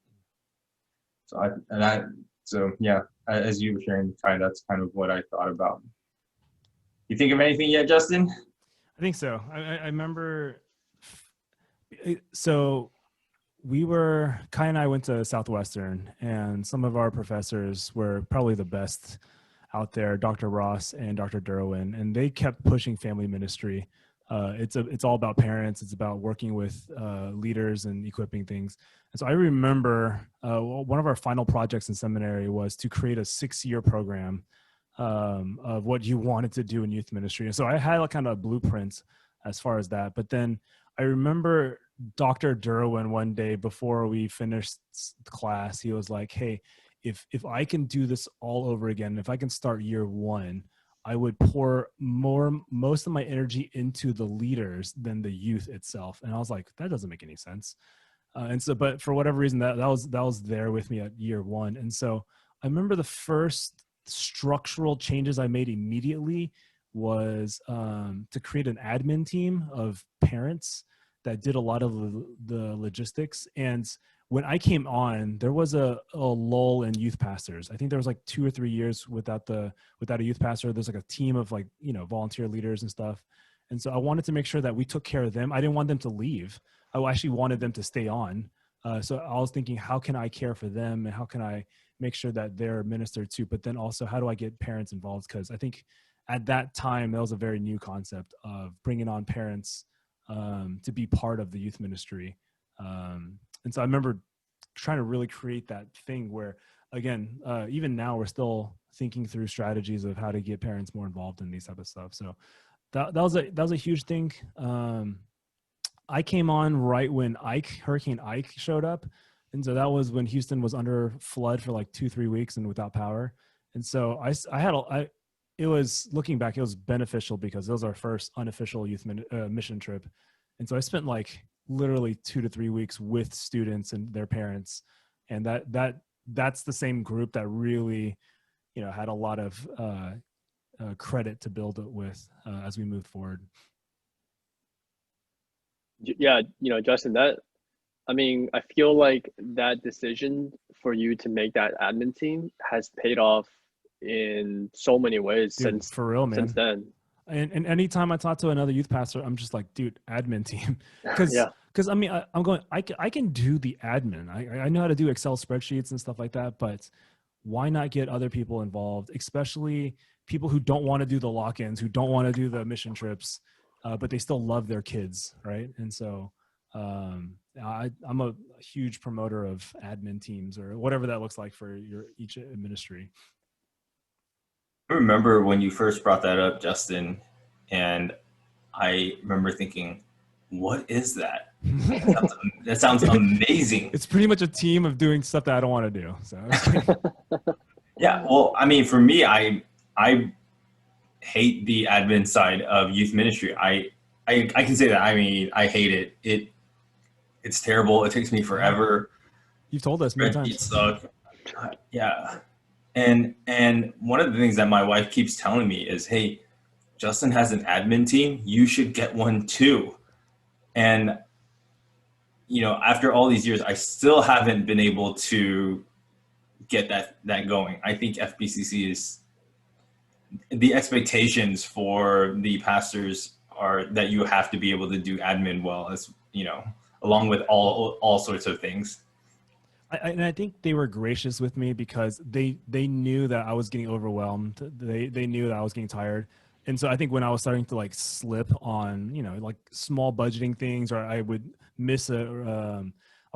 So yeah, as you were sharing, Kai, that's kind of what I thought about. You think of anything yet, Justin? I think so. I remember, so Kai and I went to Southwestern, and some of our professors were probably the best out there, Dr. Ross and Dr. Derwin, and they kept pushing family ministry. It's all about parents. It's about working with leaders and equipping things. And so I remember one of our final projects in seminary was to create a 6-year program of what you wanted to do in youth ministry. And so I had kind of blueprints as far as that. But then I remember Dr. Derwin one day before we finished the class, he was like, hey, if I can do this all over again, if I can start year 1, I would pour most of my energy into the leaders than the youth itself. And I was like, that doesn't make any sense. And so, but for whatever reason, that was there with me at year 1. And so I remember the first structural changes I made immediately was to create an admin team of parents that did a lot of the logistics. And when I came on, there was a lull in youth pastors. I think there was like 2 or 3 years without a youth pastor. There's like a team of volunteer leaders and stuff. And so I wanted to make sure that we took care of them. I didn't want them to leave. I actually wanted them to stay on. So I was thinking, how can I care for them, and how can I make sure that they're ministered to? But then also, how do I get parents involved? Because I think at that time, that was a very new concept of bringing on parents to be part of the youth ministry. And so I remember trying to really create that thing where, again, even now we're still thinking through strategies of how to get parents more involved in these type of stuff. So that was a huge thing. I came on right when Hurricane Ike showed up. And so that was when Houston was under flood for like 2-3 weeks and without power. And so it was, looking back, it was beneficial because it was our first unofficial youth mission trip. And so I spent like literally 2 to 3 weeks with students and their parents. And that's the same group that really, had a lot of credit to build it with as we moved forward. Yeah, Justin, I feel like that decision for you to make that admin team has paid off in so many ways. Dude, for real, man. Since then. And anytime I talk to another youth pastor, I'm just like, dude, admin team. Because I mean, I can do the admin. I know how to do Excel spreadsheets and stuff like that, but why not get other people involved, especially people who don't want to do the lock-ins, who don't want to do the mission trips, but they still love their kids, right? And so I'm a huge promoter of admin teams, or whatever that looks like for each ministry. I remember when you first brought that up, Justin, and I remember thinking, what is that? That sounds amazing. It's pretty much a team of doing stuff that I don't want to do. So yeah, well, I mean, for me, I hate the admin side of youth ministry. I can say that. I mean, I hate it. It's terrible. It takes me forever. You've told us many times. It sucks. Yeah. And one of the things that my wife keeps telling me is, hey, Justin has an admin team. You should get one too. And, after all these years, I still haven't been able to get that going. I think FBCC is, the expectations for the pastors are that you have to be able to do admin well, as along with all sorts of things. And I think they were gracious with me because they knew that I was getting overwhelmed. They knew that I was getting tired. And so I think when I was starting to like slip on, like small budgeting things, or I would miss a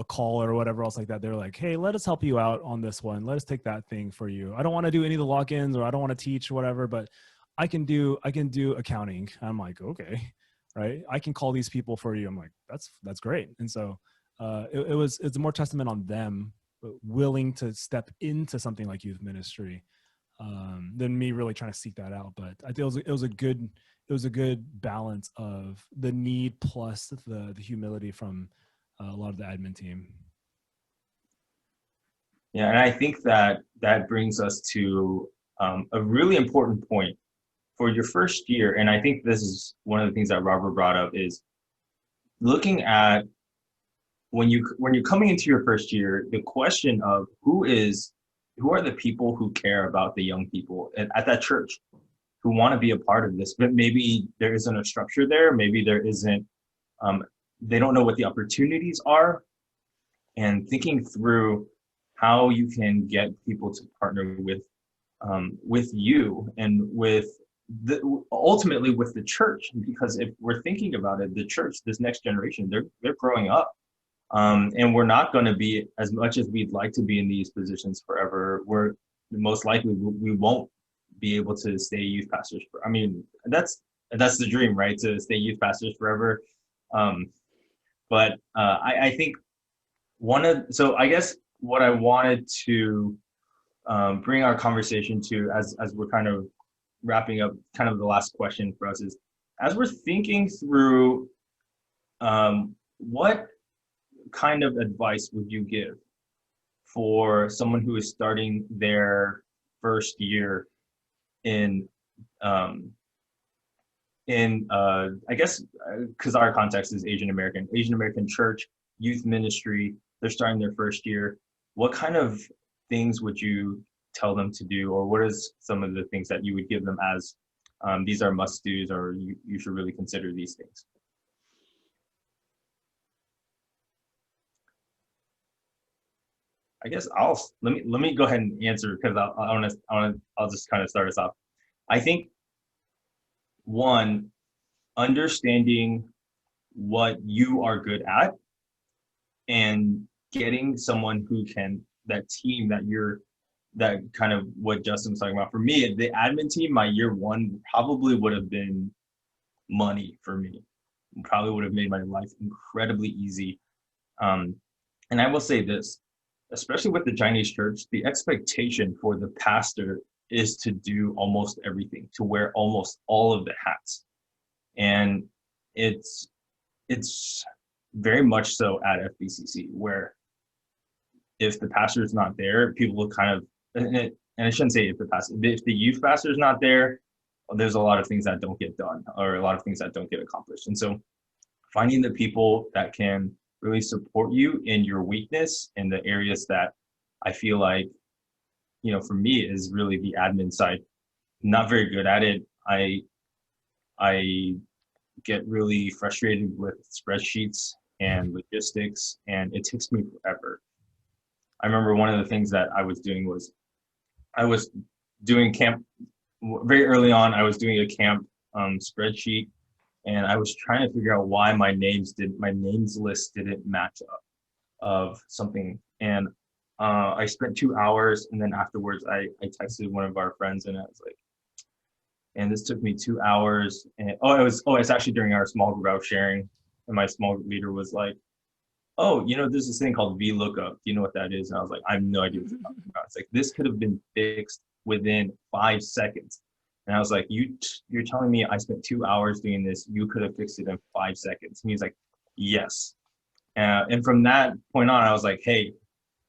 call or whatever else like that, they're like, hey, let us help you out on this one. Let us take that thing for you. I don't want to do any of the lock-ins, or I don't want to teach or whatever, but I can do accounting. I'm like, okay, right. I can call these people for you. I'm like, that's great. And so it's more testament on them willing to step into something like youth ministry than me really trying to seek that out. But I think it was a good balance of the need plus the humility from a lot of the admin team. Yeah, and I think that brings us to a really important point for your first year. And I think this is one of the things that Robert brought up, is looking at when you're coming into your first year, the question of who are the people who care about the young people at that church, who want to be a part of this, but maybe there isn't a structure there. Maybe there isn't, they don't know what the opportunities are, and thinking through how you can get people to partner with you and ultimately with the church. Because if we're thinking about it, the church, this next generation, they're growing up. And we're not going to be, as much as we'd like to be in these positions forever, we're most likely, we won't be able to stay youth pastors. I mean, that's the dream, right? To stay youth pastors forever. But I think so I guess what I wanted to bring our conversation to, as we're kind of wrapping up, kind of the last question for us is, as we're thinking through what kind of advice would you give for someone who is starting their first year in I guess, because our context is Asian American church, youth ministry, they're starting their first year. What kind of things would you tell them to do, or what is some of the things that you would give them as these are must-dos, or you should really consider these things. I guess let me go ahead and answer, because I'll just kind of start us off. I think, one, understanding what you are good at and getting someone who can, that team that kind of what Justin was talking about. For me, the admin team, my year one probably would have been money for me. Probably would have made my life incredibly easy. And I will say this, especially with the Chinese church, the expectation for the pastor is to do almost everything, to wear almost all of the hats. And it's very much so at FBCC, where if the pastor is not there, people will kind of, and I shouldn't say if the youth pastor is not there, there's a lot of things that don't get done, or a lot of things that don't get accomplished. And so finding the people that can really support you in your weakness in the areas that I feel like, for me, is really the admin side. Not very good at it. I get really frustrated with spreadsheets and logistics, and it takes me forever. I remember one of the things that I was doing was I was doing camp very early on. I was doing a camp spreadsheet, and I was trying to figure out why my names list didn't match up of something. And I spent 2 hours, and then afterwards I texted one of our friends, and I was like, and this took me 2 hours. And it's actually during our small group I was sharing, and my small group leader was like, oh, there's this thing called VLOOKUP. Do you know what that is? And I was like, I have no idea what you're talking about. It's like, this could have been fixed within 5 seconds. And I was like, you're telling me I spent 2 hours doing this, you could have fixed it in 5 seconds. And he was like, yes. And from that point on, I was like, hey,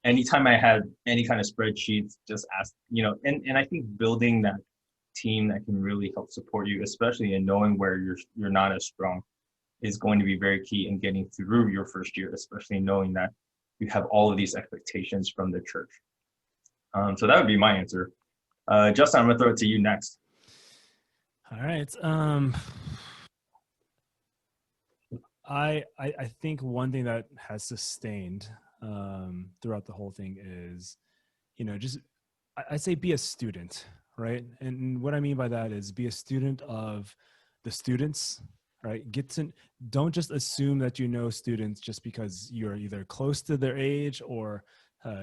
anytime I had any kind of spreadsheets, just ask, and I think building that team that can really help support you, especially in knowing where you're not as strong, is going to be very key in getting through your first year, especially knowing that you have all of these expectations from the church. So that would be my answer. Justin, I'm gonna throw it to you next. All right. I think one thing that has sustained throughout the whole thing is, just I say be a student, right? And what I mean by that is be a student of the students, right? Don't just assume that you know students just because you're either close to their age or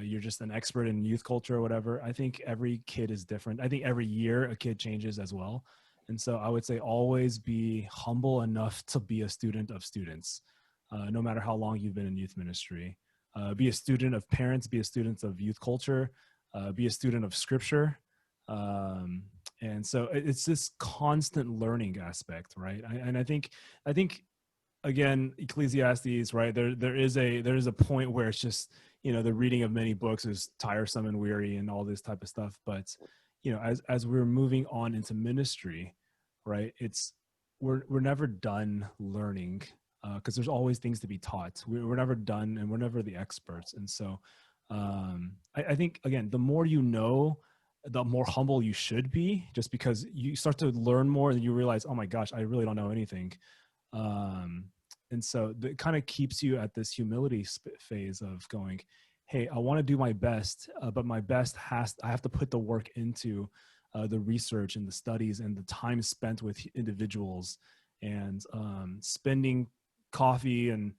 you're just an expert in youth culture or whatever. I think every kid is different. I think every year a kid changes as well. And so I would say always be humble enough to be a student of students, no matter how long you've been in youth ministry. Be a student of parents, be a student of youth culture, be a student of scripture. And so it's this constant learning aspect, right? And I think again, Ecclesiastes, right? There is a point where it's just, the reading of many books is tiresome and weary and all this type of stuff. But, as we're moving on into ministry, right? We're never done learning, because there's always things to be taught. We're never done, and we're never the experts. And so I think, again, the more you know, the more humble you should be, just because you start to learn more and you realize, oh my gosh, I really don't know anything. And so it kind of keeps you at this humility phase of going, hey, I want to do my best, but my best I have to put the work into the research and the studies and the time spent with individuals, and spending coffee and,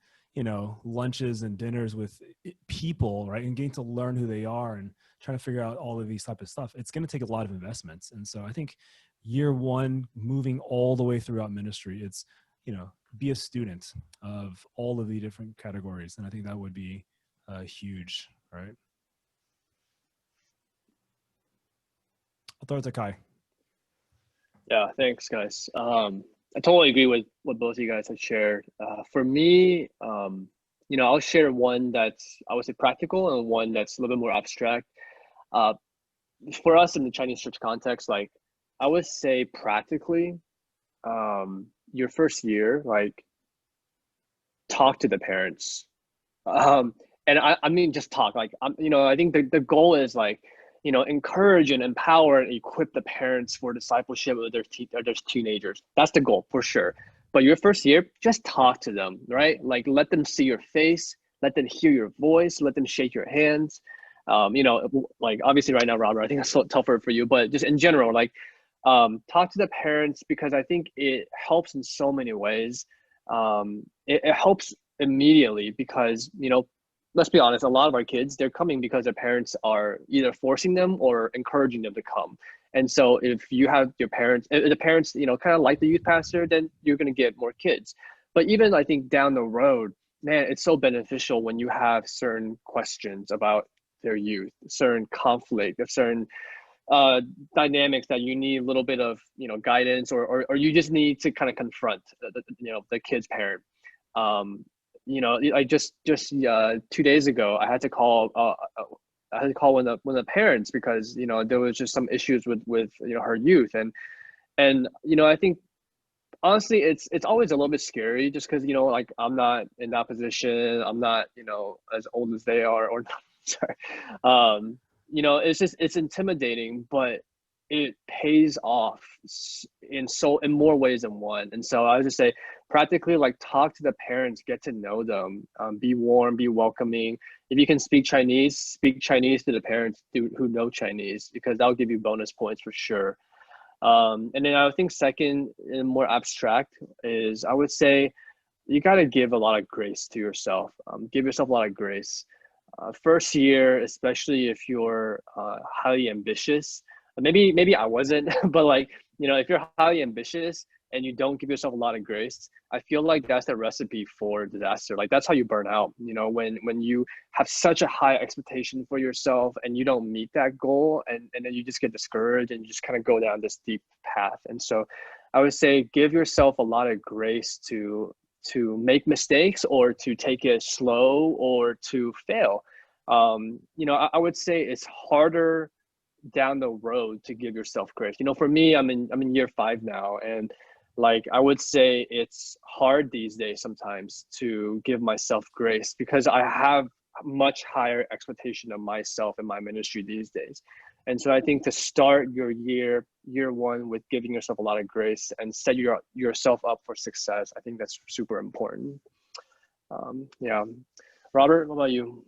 lunches and dinners with people, right? And getting to learn who they are and trying to figure out all of these type of stuff. It's going to take a lot of investments. And so I think year one, moving all the way throughout ministry, it's, be a student of all of the different categories. And I think that would be huge, right? I'll throw it to Kai. Yeah, thanks, guys. I totally agree with what both of you guys have shared. For me, I'll share one that's, I would say, practical, and one that's a little bit more abstract. For us in the Chinese church context, like, I would say practically, your first year, like, talk to the parents. And I mean, just talk. Like, I think the goal is, like, encourage and empower and equip the parents for discipleship of their teenagers. That's the goal for sure. But your first year, just talk to them, right? Like let them see your face, let them hear your voice, let them shake your hands. Like obviously right now, Robert, I think that's tougher for you, but just in general, like talk to the parents, because I think it helps in so many ways. It helps immediately because, let's be honest, a lot of our kids, they're coming because their parents are either forcing them or encouraging them to come. And so if you have your parents, if the parents, kind of like the youth pastor, then you're going to get more kids. But even I think down the road, man, it's so beneficial when you have certain questions about their youth, certain conflict, certain dynamics that you need a little bit of, guidance, or you just need to kind of confront the kid's parent. I just 2 days ago, I had to call one of the parents because there was just some issues with her youth, and I think honestly it's always a little bit scary just because like I'm not in that position, I'm not as old as they are, or sorry, it's intimidating, but it pays off in more ways than one. And so I would just say practically, like, talk to the parents, get to know them, be warm, be welcoming. If you can speak Chinese to the parents who know Chinese, because that'll give you bonus points for sure. And then I would think second and more abstract is, I would say you got to give a lot of grace to yourself. Give yourself a lot of grace. First year, especially if you're highly ambitious, maybe I wasn't, but like, if you're highly ambitious and you don't give yourself a lot of grace, I feel like that's the recipe for disaster. Like that's how you burn out, when you have such a high expectation for yourself and you don't meet that goal, and then you just get discouraged and you just kind of go down this deep path. And so I would say give yourself a lot of grace to make mistakes, or to take it slow, or to fail. I would say it's harder down the road to give yourself grace. For me, I'm in year 5 now, and like I would say it's hard these days sometimes to give myself grace because I have much higher expectation of myself and my ministry these days. And so I think to start your year 1 with giving yourself a lot of grace and set yourself up for success, I think that's super important. Yeah. Robert, what about you?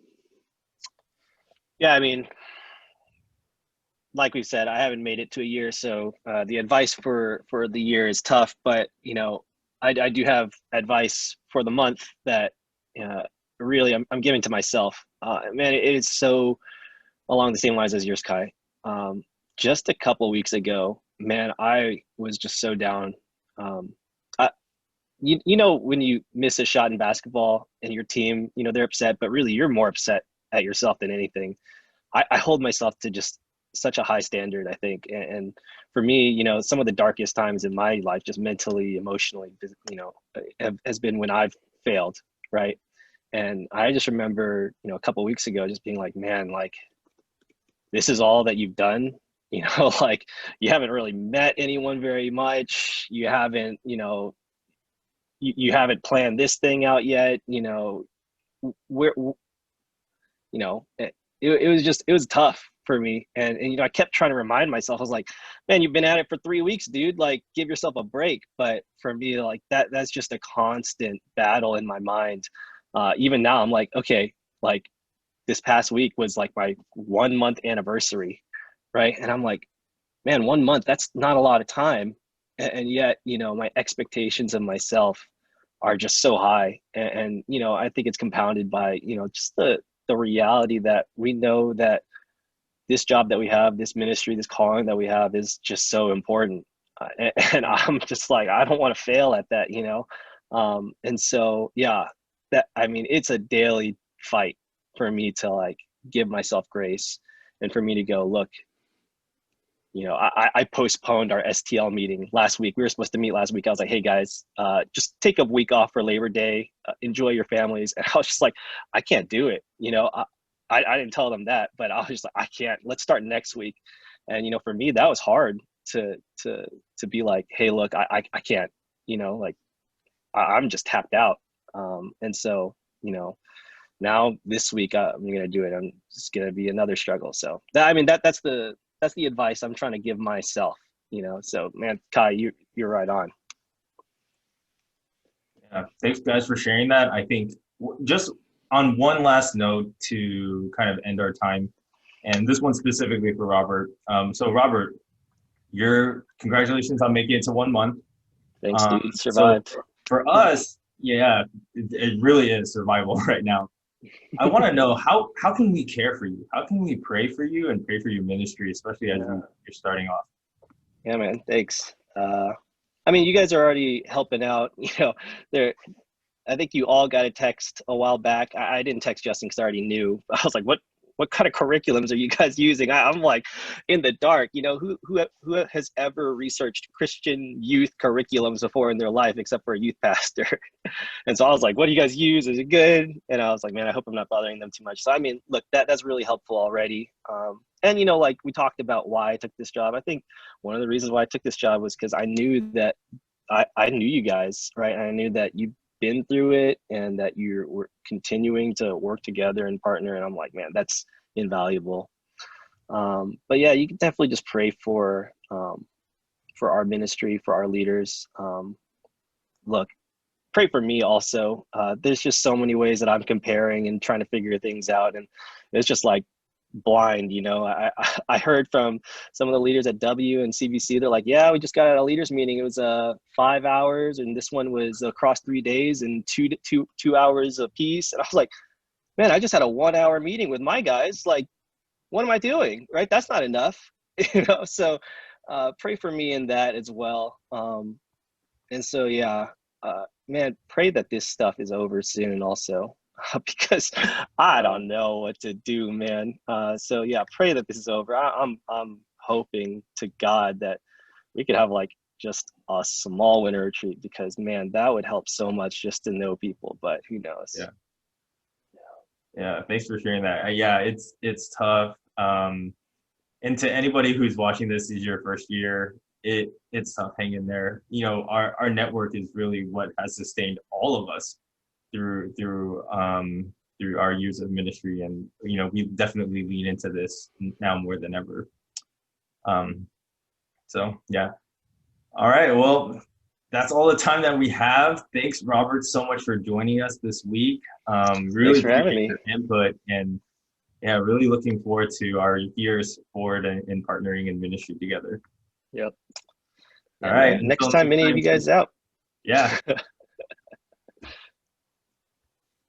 Yeah, I mean, like we said, I haven't made it to a year, so the advice for the year is tough. But I do have advice for the month that really I'm giving to myself. Man, it is so along the same lines as yours, Kai. Just a couple weeks ago, man, I was just so down. When you miss a shot in basketball and your team, they're upset, but really you're more upset at yourself than anything. I hold myself to just such a high standard, I think. And for me, some of the darkest times in my life, just mentally, emotionally, has been when I've failed, right? And I just remember, a couple of weeks ago, just being like, man, like, this is all that you've done. Like, you haven't really met anyone very much. You haven't, you haven't planned this thing out yet. It was tough for me. And I kept trying to remind myself, I was like, man, you've been at it for 3 weeks, dude, like, give yourself a break. But for me, like, that's just a constant battle in my mind. Even now I'm like, okay, like, this past week was like my 1 month anniversary, right? And I'm like, man, 1 month, that's not a lot of time. And yet, my expectations of myself are just so high. And I think it's compounded by, just the reality that we know that this job that we have, this ministry, this calling that we have is just so important. And I'm just like, I don't want to fail at that, And so, yeah, it's a daily fight for me to like give myself grace, and for me to go, look, I postponed our STL meeting last week. We were supposed to meet last week. I was like, hey guys, just take a week off for Labor Day, enjoy your families. And I was just like, I can't do it. I didn't tell them that, but I was just like, I can't, let's start next week. And, for me, that was hard to be like, hey, look, I can't, like, I'm just tapped out. And so, now this week I'm going to do it. I'm just going to be another struggle. So that's the advice I'm trying to give myself, so man, Kai, you're right on. Yeah, thanks guys for sharing that. I think just on one last note to kind of end our time, and this one specifically for Robert. So Robert, congratulations on making it to 1 month. Thanks, dude. Survived. So for us, yeah, it really is survival right now. I want to know how can we care for you? How can we pray for you and pray for your ministry, especially as you're starting off? Yeah, man. Thanks. You guys are already helping out. I think you all got a text a while back. I didn't text Justin because I already knew. I was like, what kind of curriculums are you guys using? I'm like in the dark. Who has ever researched Christian youth curriculums before in their life except for a youth pastor? And so I was like, what do you guys use? Is it good? And I was like, man, I hope I'm not bothering them too much. So look, that's really helpful already. And like we talked about why I took this job. I think one of the reasons why I took this job was because I knew that I knew you guys, right? And I knew that you've been through it and that you were continuing to work together and partner. And I'm like, man, that's invaluable. But yeah, you can definitely just pray for our ministry, for our leaders. Look, pray for me also. There's just so many ways that I'm comparing and trying to figure things out. And it's just like blind, I heard from some of the leaders at W and CBC. They're like, yeah, we just got out of a leaders meeting. It was 5 hours, and this one was across 3 days and two hours apiece. And I was like, man, I just had a 1 hour meeting with my guys. Like, what am I doing? Right? That's not enough. So pray for me in that as well. And so, yeah, man, pray that this stuff is over soon also. Because I don't know what to do, man. So yeah, pray that this is over. I'm hoping to God that we could have like just a small winter retreat, because man, that would help so much just to know people. But who knows? Yeah. Thanks for sharing that. Yeah, it's tough. And to anybody who's watching this is your first year, it's tough. Hang in there. Our network is really what has sustained all of us through our years of ministry, and we definitely lean into this now more than ever. So yeah. All right, well, that's all the time that we have. Thanks, Robert, so much for joining us this week. Really Thanks for having me. Your input, and yeah, really looking forward to our years forward in partnering in ministry together. Yep. All right. Next time any of you guys out. Yeah.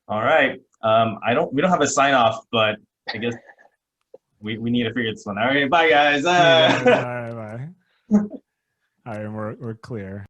All right. We don't have a sign off, but I guess we need to figure this one out. All right, bye guys. Bye. All right, we're clear.